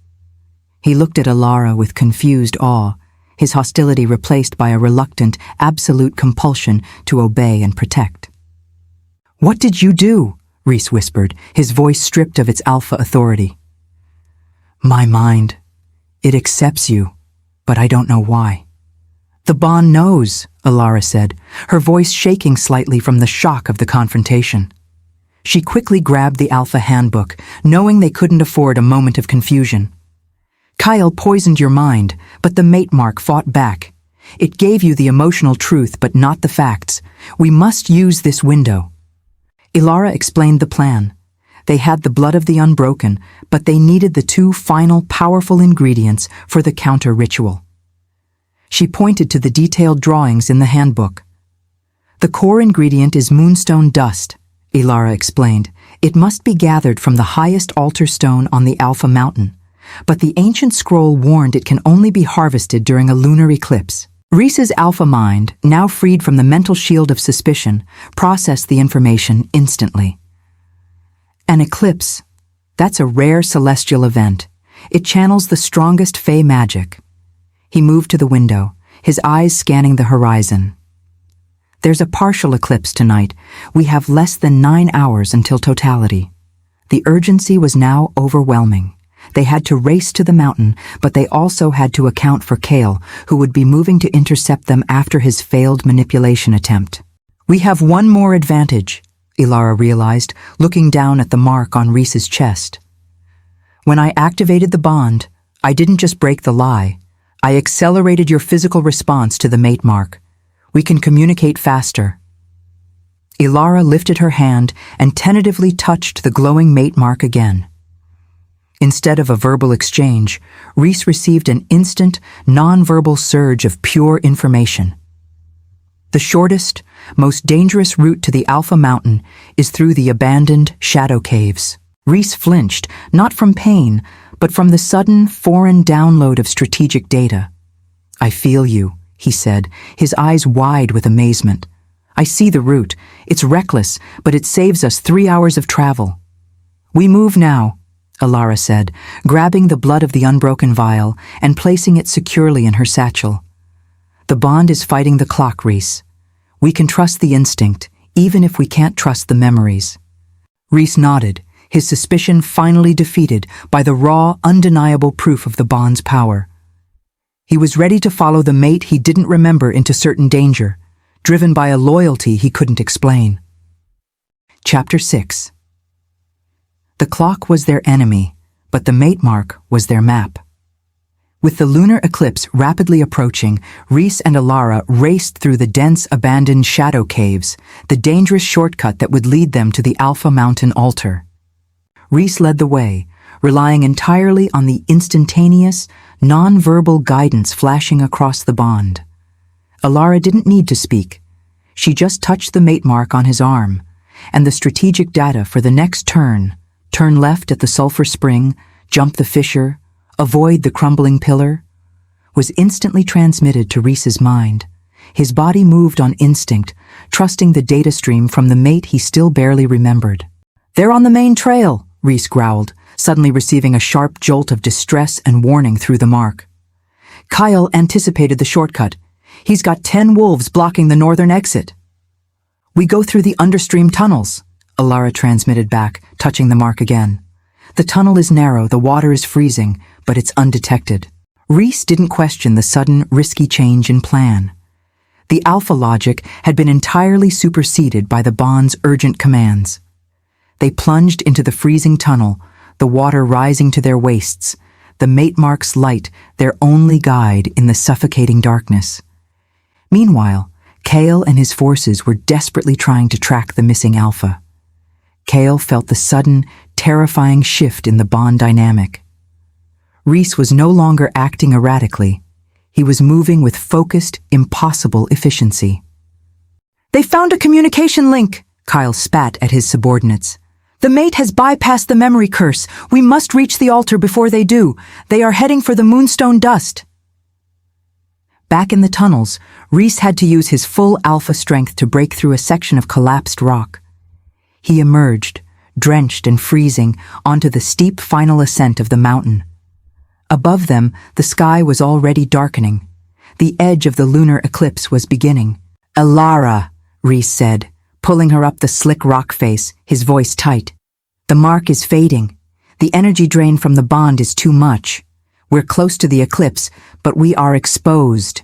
He looked at Elara with confused awe, his hostility replaced by a reluctant, absolute compulsion to obey and protect. "What did you do?" Rhys whispered, his voice stripped of its Alpha authority. "My mind. It accepts you, but I don't know why." "The bond knows," Elara said, her voice shaking slightly from the shock of the confrontation. She quickly grabbed the Alpha handbook, knowing they couldn't afford a moment of confusion. "Kael poisoned your mind, but the mate mark fought back. It gave you the emotional truth, but not the facts. We must use this window." Elara explained the plan. They had the blood of the unbroken, but they needed the 2 final powerful ingredients for the counter-ritual. She pointed to the detailed drawings in the handbook. "The core ingredient is moonstone dust," Elara explained. "It must be gathered from the highest altar stone on the Alpha Mountain, but the ancient scroll warned it can only be harvested during a lunar eclipse." Rhys's Alpha mind, now freed from the mental shield of suspicion, processed the information instantly. An eclipse, that's a rare celestial event. It channels the strongest Fey magic. He moved to the window, his eyes scanning the horizon. "There's a partial eclipse tonight. We have less than 9 hours until totality." The urgency was now overwhelming. They had to race to the mountain, but they also had to account for Kael, who would be moving to intercept them after his failed manipulation attempt. "We have one more advantage," Elara realized, looking down at the mark on Rhys's chest. "When I activated the bond, I didn't just break the lie. I accelerated your physical response to the mate mark. We can communicate faster." Elara lifted her hand and tentatively touched the glowing mate mark again. Instead of a verbal exchange, Rhys received an instant, non-verbal surge of pure information. The shortest, most dangerous route to the Alpha Mountain is through the abandoned shadow caves. Rhys flinched, not from pain, but from the sudden, foreign download of strategic data. "I feel you," he said, his eyes wide with amazement. "I see the route. It's reckless, but it saves us 3 hours of travel." "We move now," Elara said, grabbing the blood of the unbroken vial and placing it securely in her satchel. "The bond is fighting the clock, Rhys. We can trust the instinct, even if we can't trust the memories." Rhys nodded, his suspicion finally defeated by the raw, undeniable proof of the bond's power. He was ready to follow the mate he didn't remember into certain danger, driven by a loyalty he couldn't explain. Chapter 6. The clock was their enemy, but the mate mark was their map. With the lunar eclipse rapidly approaching, Rhys and Elara raced through the dense, abandoned shadow caves, the dangerous shortcut that would lead them to the Alpha Mountain altar. Rhys led the way, relying entirely on the instantaneous, non-verbal guidance flashing across the bond. Elara didn't need to speak. She just touched the mate mark on his arm, and the strategic data for the next turn left at the sulfur spring, jump the fissure, avoid the crumbling pillar, was instantly transmitted to Rhys's mind. His body moved on instinct, trusting the data stream from the mate he still barely remembered. "They're on the main trail," Rhys growled, suddenly receiving a sharp jolt of distress and warning through the mark. Kael anticipated the shortcut. "He's got 10 wolves blocking the northern exit." "We go through the understream tunnels," Elara transmitted back, touching the mark again. "The tunnel is narrow, the water is freezing, but it's undetected." Rhys didn't question the sudden, risky change in plan. The Alpha logic had been entirely superseded by the bond's urgent commands. They plunged into the freezing tunnel, the water rising to their waists, the mate mark's light their only guide in the suffocating darkness. Meanwhile, Kael and his forces were desperately trying to track the missing Alpha. Kael felt the sudden, terrifying shift in the bond dynamic. Rhys was no longer acting erratically. He was moving with focused, impossible efficiency. "They found a communication link," Kael spat at his subordinates. "The mate has bypassed the memory curse. We must reach the altar before they do. They are heading for the moonstone dust." Back in the tunnels, Rhys had to use his full Alpha strength to break through a section of collapsed rock. He emerged, drenched and freezing, onto the steep final ascent of the mountain. Above them, the sky was already darkening. The edge of the lunar eclipse was beginning. "Elara," Rhys said, pulling her up the slick rock face, his voice tight. "The mark is fading. The energy drain from the bond is too much. We're close to the eclipse, but we are exposed."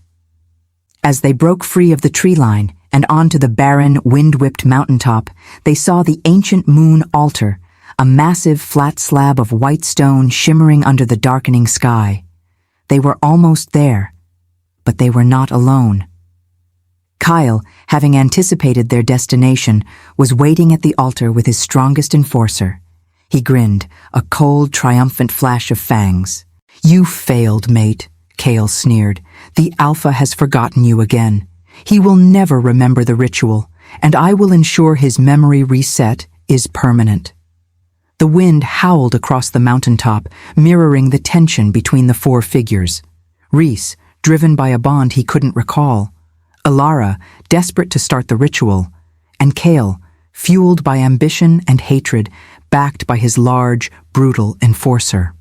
As they broke free of the tree line and onto the barren, wind-whipped mountaintop, they saw the ancient moon altar, a massive flat slab of white stone shimmering under the darkening sky. They were almost there, but they were not alone. Kael, having anticipated their destination, was waiting at the altar with his strongest enforcer. He grinned, a cold, triumphant flash of fangs. "You failed, mate," Kael sneered. "The Alpha has forgotten you again. He will never remember the ritual, and I will ensure his memory reset is permanent." The wind howled across the mountaintop, mirroring the tension between the four figures. Rhys, driven by a bond he couldn't recall. Elara, desperate to start the ritual. And Kael, fueled by ambition and hatred, backed by his large, brutal enforcer.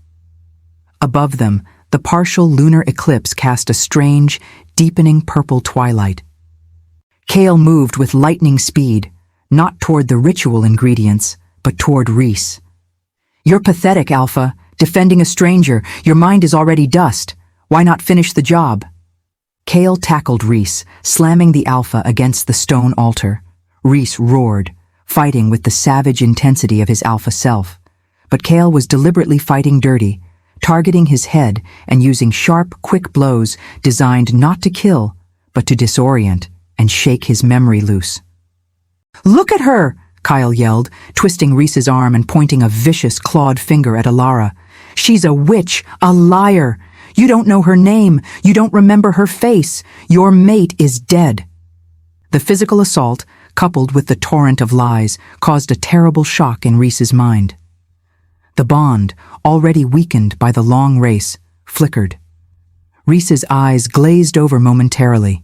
Above them, the partial lunar eclipse cast a strange, deepening purple twilight. Kael moved with lightning speed, not toward the ritual ingredients, but toward Rhys. "You're pathetic, Alpha. Defending a stranger, your mind is already dust. Why not finish the job?" Kael tackled Rhys, slamming the Alpha against the stone altar. Rhys roared, fighting with the savage intensity of his Alpha self. But Kael was deliberately fighting dirty, targeting his head and using sharp, quick blows designed not to kill, but to disorient and shake his memory loose. "Look at her!" Kael yelled, twisting Rhys's arm and pointing a vicious, clawed finger at Elara. "She's a witch, a liar! You don't know her name, you don't remember her face. Your mate is dead." The physical assault, coupled with the torrent of lies, caused a terrible shock in Rhys's mind. The bond, already weakened by the long race, flickered. Rhys's eyes glazed over momentarily,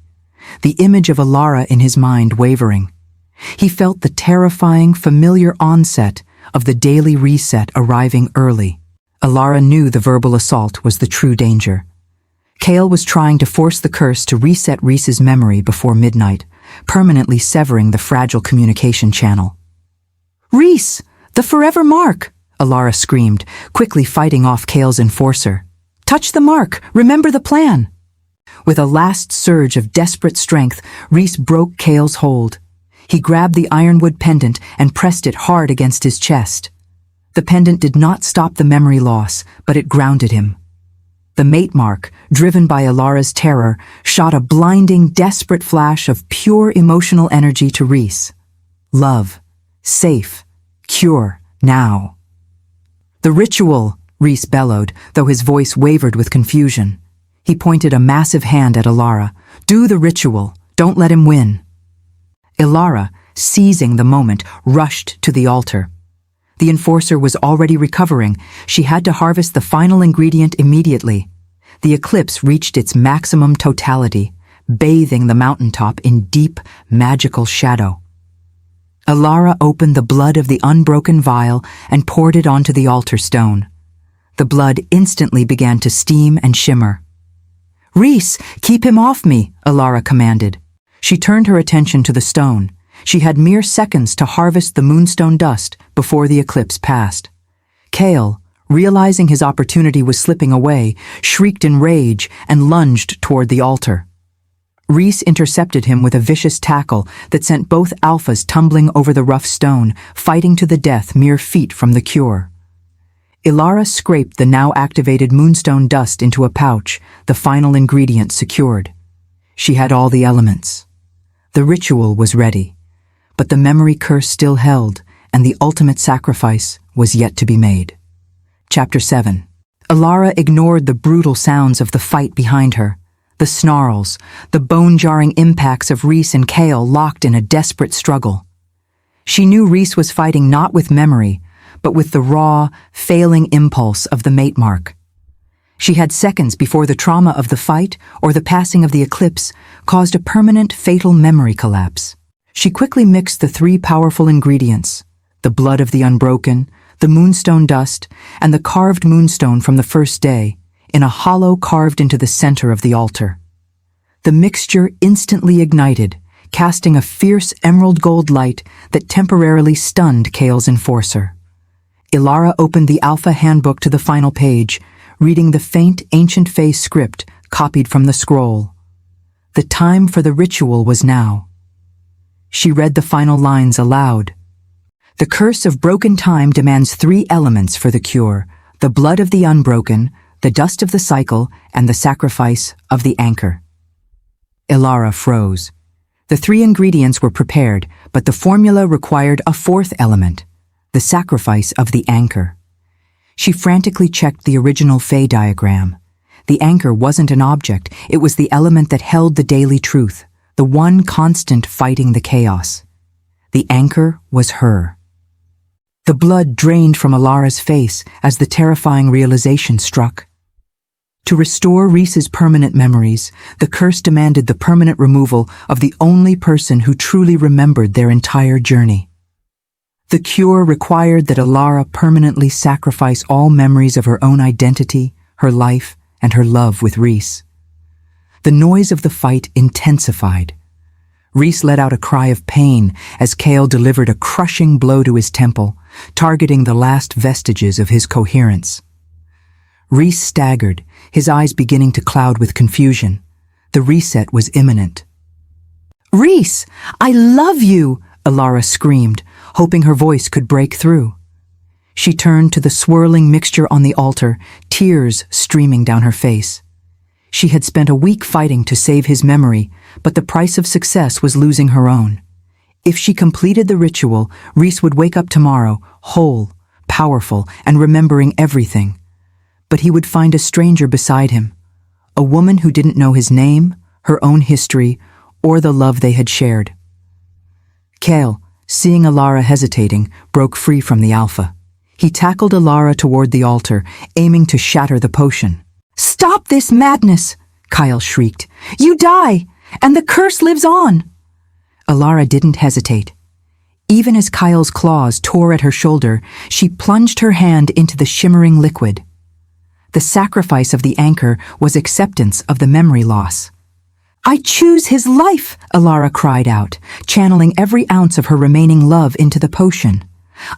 the image of Elara in his mind wavering. He felt the terrifying, familiar onset of the daily reset arriving early. Elara knew the verbal assault was the true danger. Kael was trying to force the curse to reset Rhys's memory before midnight, permanently severing the fragile communication channel. "Rhys, the forever mark!" Elara screamed, quickly fighting off Kael's enforcer. "Touch the mark! Remember the plan!" With a last surge of desperate strength, Rhys broke Kael's hold. He grabbed the ironwood pendant and pressed it hard against his chest. The pendant did not stop the memory loss, but it grounded him. The mate mark, driven by Elara's terror, shot a blinding, desperate flash of pure emotional energy to Rhys. Love. Safe. Cure. Now. The ritual, Rhys bellowed, though his voice wavered with confusion. He pointed a massive hand at Elara. Do the ritual. Don't let him win. Elara, seizing the moment, rushed to the altar. The enforcer was already recovering. She had to harvest the final ingredient immediately. The eclipse reached its maximum totality, bathing the mountaintop in deep, magical shadow. Elara opened the blood of the unbroken vial and poured it onto the altar stone. The blood instantly began to steam and shimmer. Rhys, keep him off me, Elara commanded. She turned her attention to the stone. She had mere seconds to harvest the moonstone dust before the eclipse passed. Kael, realizing his opportunity was slipping away, shrieked in rage and lunged toward the altar. Rhys intercepted him with a vicious tackle that sent both alphas tumbling over the rough stone, fighting to the death mere feet from the cure. Elara scraped the now activated moonstone dust into a pouch, the final ingredient secured. She had all the elements. The ritual was ready, but the memory curse still held, and the ultimate sacrifice was yet to be made. Chapter 7. Elara ignored the brutal sounds of the fight behind her, the snarls, the bone-jarring impacts of Rhys and Kael locked in a desperate struggle. She knew Rhys was fighting not with memory, but with the raw, failing impulse of the mate mark. She had seconds before the trauma of the fight or the passing of the eclipse caused a permanent, fatal memory collapse. She quickly mixed the three powerful ingredients, the blood of the unbroken, the moonstone dust, and the carved moonstone from the first day, in a hollow carved into the center of the altar. The mixture instantly ignited, casting a fierce emerald gold light that temporarily stunned Kael's enforcer. Elara opened the Alpha handbook to the final page, reading the faint ancient Fae script copied from the scroll. The time for the ritual was now. She read the final lines aloud. The curse of broken time demands 3 elements for the cure: the blood of the unbroken, the dust of the cycle, and the sacrifice of the anchor. Elara froze. The 3 ingredients were prepared, but the formula required a 4th element, the sacrifice of the anchor. She frantically checked the original Fae diagram. The anchor wasn't an object, it was the element that held the daily truth, the one constant fighting the chaos. The anchor was her. The blood drained from Elara's face as the terrifying realization struck. To restore Rhys's permanent memories, the curse demanded the permanent removal of the only person who truly remembered their entire journey. The cure required that Elara permanently sacrifice all memories of her own identity, her life, and her love with Rhys. The noise of the fight intensified. Rhys let out a cry of pain as Kael delivered a crushing blow to his temple, targeting the last vestiges of his coherence. Rhys staggered, his eyes beginning to cloud with confusion. The reset was imminent. "Rhys, I love you!" Elara screamed, hoping her voice could break through. She turned to the swirling mixture on the altar, tears streaming down her face. She had spent a week fighting to save his memory, but the price of success was losing her own. If she completed the ritual, Rhys would wake up tomorrow, whole, powerful, and remembering everything. But he would find a stranger beside him, a woman who didn't know his name, her own history, or the love they had shared. Kael, seeing Elara hesitating, broke free from the Alpha. He tackled Elara toward the altar, aiming to shatter the potion. "Stop this madness!" Kael shrieked. "You die, and the curse lives on!" Elara didn't hesitate. Even as Kael's claws tore at her shoulder, she plunged her hand into the shimmering liquid. The sacrifice of the anchor was acceptance of the memory loss. "I choose his life!" Elara cried out, channeling every ounce of her remaining love into the potion.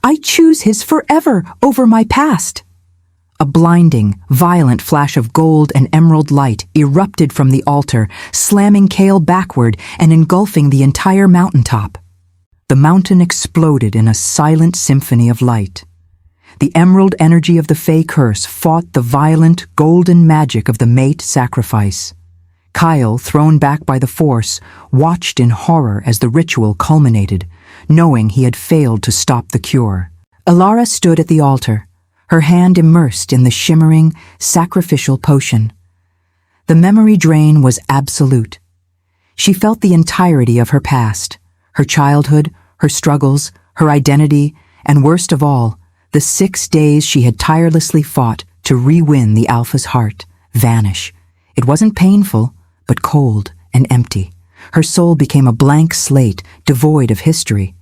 "I choose his forever over my past!" A blinding, violent flash of gold and emerald light erupted from the altar, slamming Kael backward and engulfing the entire mountaintop. The mountain exploded in a silent symphony of light. The emerald energy of the Fey curse fought the violent, golden magic of the mate sacrifice. Kael, thrown back by the force, watched in horror as the ritual culminated, knowing he had failed to stop the cure. Elara stood at the altar, her hand immersed in the shimmering, sacrificial potion. The memory drain was absolute. She felt the entirety of her past, her childhood, her struggles, her identity, and worst of all, the 6 days she had tirelessly fought to re-win the Alpha's heart, vanish. It wasn't painful, but cold and empty. Her soul became a blank slate, devoid of history.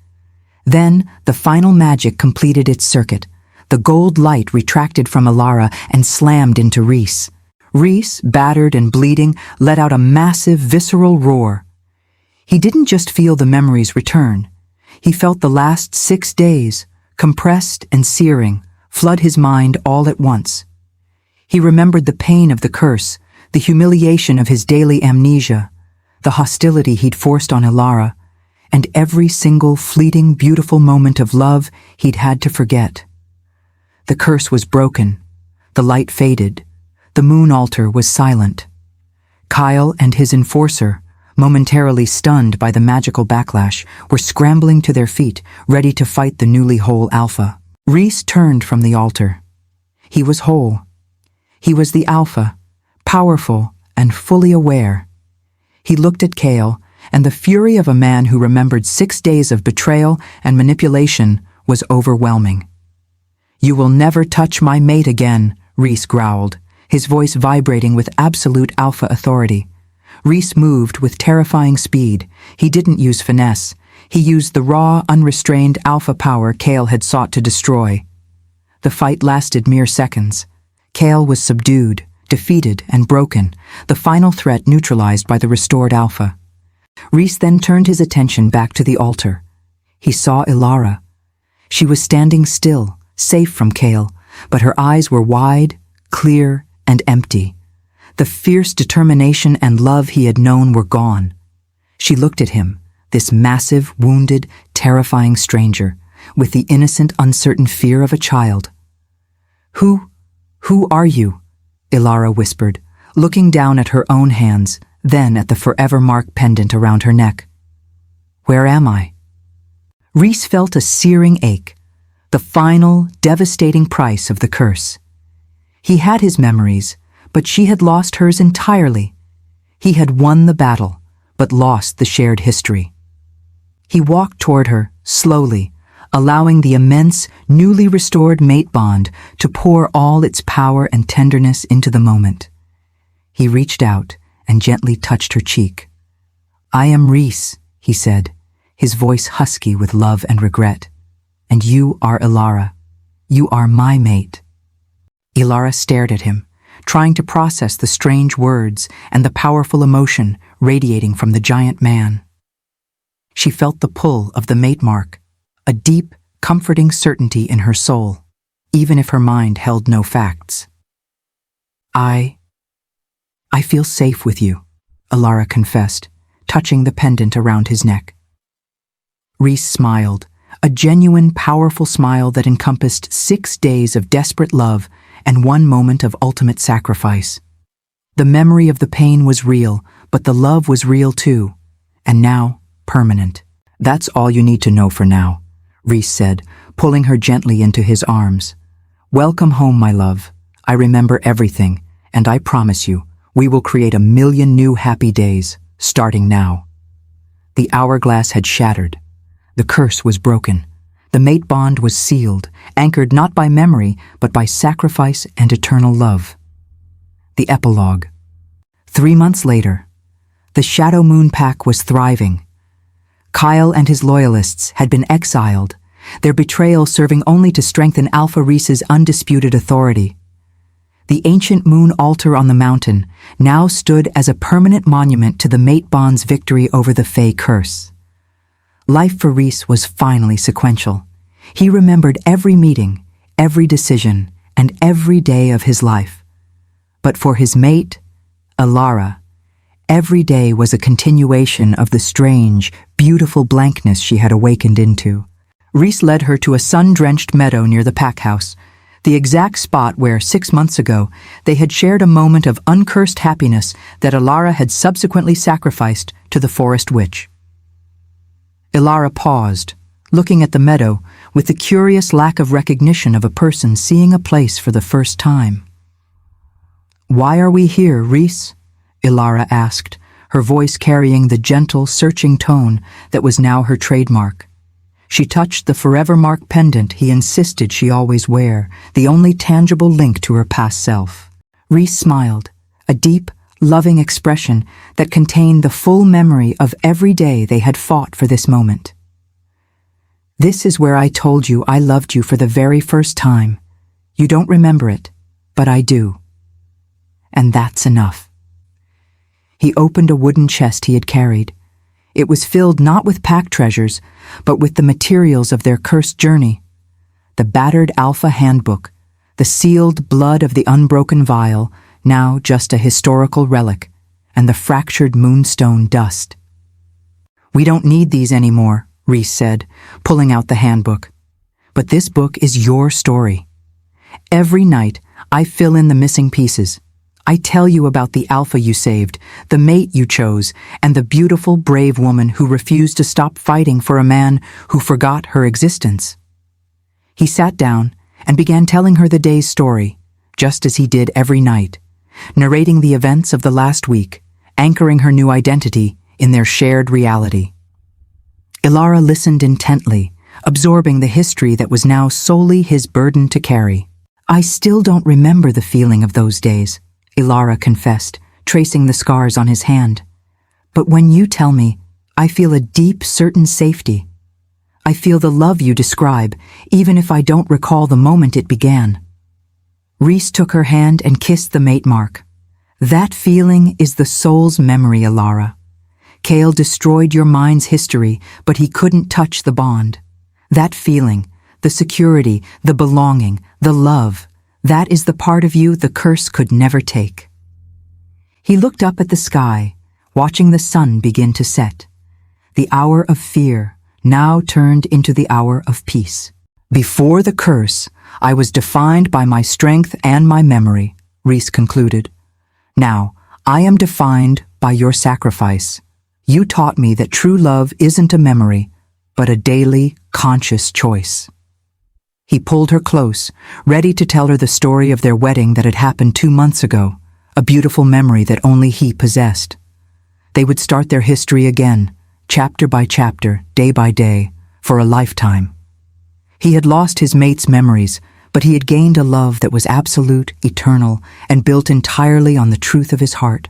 Then, the final magic completed its circuit. The gold light retracted from Elara and slammed into Rhys. Rhys, battered and bleeding, let out a massive, visceral roar. He didn't just feel the memories return. He felt the last 6 days, compressed and searing, flood his mind all at once. He remembered the pain of the curse, the humiliation of his daily amnesia, the hostility he'd forced on Elara, and every single fleeting, beautiful moment of love he'd had to forget. The curse was broken. The light faded. The moon altar was silent. Kael and his enforcer, momentarily stunned by the magical backlash, were scrambling to their feet, ready to fight the newly whole Alpha. Rhys turned from the altar. He was whole. He was the Alpha, powerful and fully aware. He looked at Kael, and the fury of a man who remembered 6 days of betrayal and manipulation was overwhelming. "You will never touch my mate again," Rhys growled, his voice vibrating with absolute Alpha authority. Rhys moved with terrifying speed. He didn't use finesse. He used the raw, unrestrained Alpha power Kael had sought to destroy. The fight lasted mere seconds. Kael was subdued, defeated, and broken, the final threat neutralized by the restored Alpha. Rhys then turned his attention back to the altar. He saw Elara. She was standing still, safe from Kael, but her eyes were wide, clear, and empty. The fierce determination and love he had known were gone. She looked at him, this massive, wounded, terrifying stranger, with the innocent, uncertain fear of a child. Who are you?" Elara whispered, looking down at her own hands, then at the forever mark pendant around her neck. "Where am I?" Rhys felt a searing ache, the final, devastating price of the curse. He had his memories, but she had lost hers entirely. He had won the battle, but lost the shared history. He walked toward her, slowly, allowing the immense, newly restored mate bond to pour all its power and tenderness into the moment. He reached out and gently touched her cheek. "I am Rhys," he said, his voice husky with love and regret. "And you are Elara. You are my mate." Elara stared at him, trying to process the strange words and the powerful emotion radiating from the giant man. She felt the pull of the mate mark, a deep, comforting certainty in her soul, even if her mind held no facts. I feel safe with you," Elara confessed, touching the pendant around his neck. Rhys smiled, a genuine, powerful smile that encompassed 6 days of desperate love and 1 moment of ultimate sacrifice. The memory of the pain was real, but the love was real too, and now permanent. "That's all you need to know for now," Rhys said, pulling her gently into his arms. "Welcome home, my love. I remember everything, and I promise you, we will create 1,000,000 new happy days, starting now." The hourglass had shattered. The curse was broken. The mate bond was sealed, anchored not by memory, but by sacrifice and eternal love. The epilogue. 3 months later, the Shadow Moon Pack was thriving. Kael and his loyalists had been exiled, their betrayal serving only to strengthen Alpha Rhys's undisputed authority. The ancient moon altar on the mountain now stood as a permanent monument to the mate bond's victory over the Fey curse. Life for Rhys was finally sequential. He remembered every meeting, every decision, and every day of his life. But for his mate, Elara, every day was a continuation of the strange, beautiful blankness she had awakened into. Rhys led her to a sun-drenched meadow near the pack house, the exact spot where, 6 months ago, they had shared a moment of uncursed happiness that Elara had subsequently sacrificed to the forest witch. Elara paused, looking at the meadow with the curious lack of recognition of a person seeing a place for the first time. "Why are we here, Rhys?" Elara asked, her voice carrying the gentle, searching tone that was now her trademark. She touched the forever mark pendant he insisted she always wear, the only tangible link to her past self. Rhys smiled, a deep, loving expression that contained the full memory of every day they had fought for this moment. "This is where I told you I loved you for the very first time. You don't remember it, but I do. And that's enough." He opened a wooden chest he had carried. It was filled not with pack treasures, but with the materials of their cursed journey. The battered Alpha handbook, the sealed blood of the unbroken vial, now just a historical relic, and the fractured moonstone dust. "We don't need these anymore," Rhys said, pulling out the handbook. "But this book is your story. Every night, I fill in the missing pieces. I tell you about the Alpha you saved, the mate you chose, and the beautiful, brave woman who refused to stop fighting for a man who forgot her existence." He sat down and began telling her the day's story, just as he did every night, narrating the events of the last week, anchoring her new identity in their shared reality. Elara listened intently, absorbing the history that was now solely his burden to carry. "I still don't remember the feeling of those days," Elara confessed, tracing the scars on his hand. "But when you tell me, I feel a deep, certain safety. I feel the love you describe, even if I don't recall the moment it began." Rhys took her hand and kissed the mate mark. "That feeling is the soul's memory, Elara. Kael destroyed your mind's history, but he couldn't touch the bond. That feeling, the security, the belonging, the love, that is the part of you the curse could never take." He looked up at the sky, watching the sun begin to set. The hour of fear now turned into the hour of peace. "Before the curse, I was defined by my strength and my memory," Rhys concluded. "Now, I am defined by your sacrifice. You taught me that true love isn't a memory, but a daily, conscious choice." He pulled her close, ready to tell her the story of their wedding that had happened 2 months ago, a beautiful memory that only he possessed. They would start their history again, chapter by chapter, day by day, for a lifetime. He had lost his mate's memories, but he had gained a love that was absolute, eternal, and built entirely on the truth of his heart.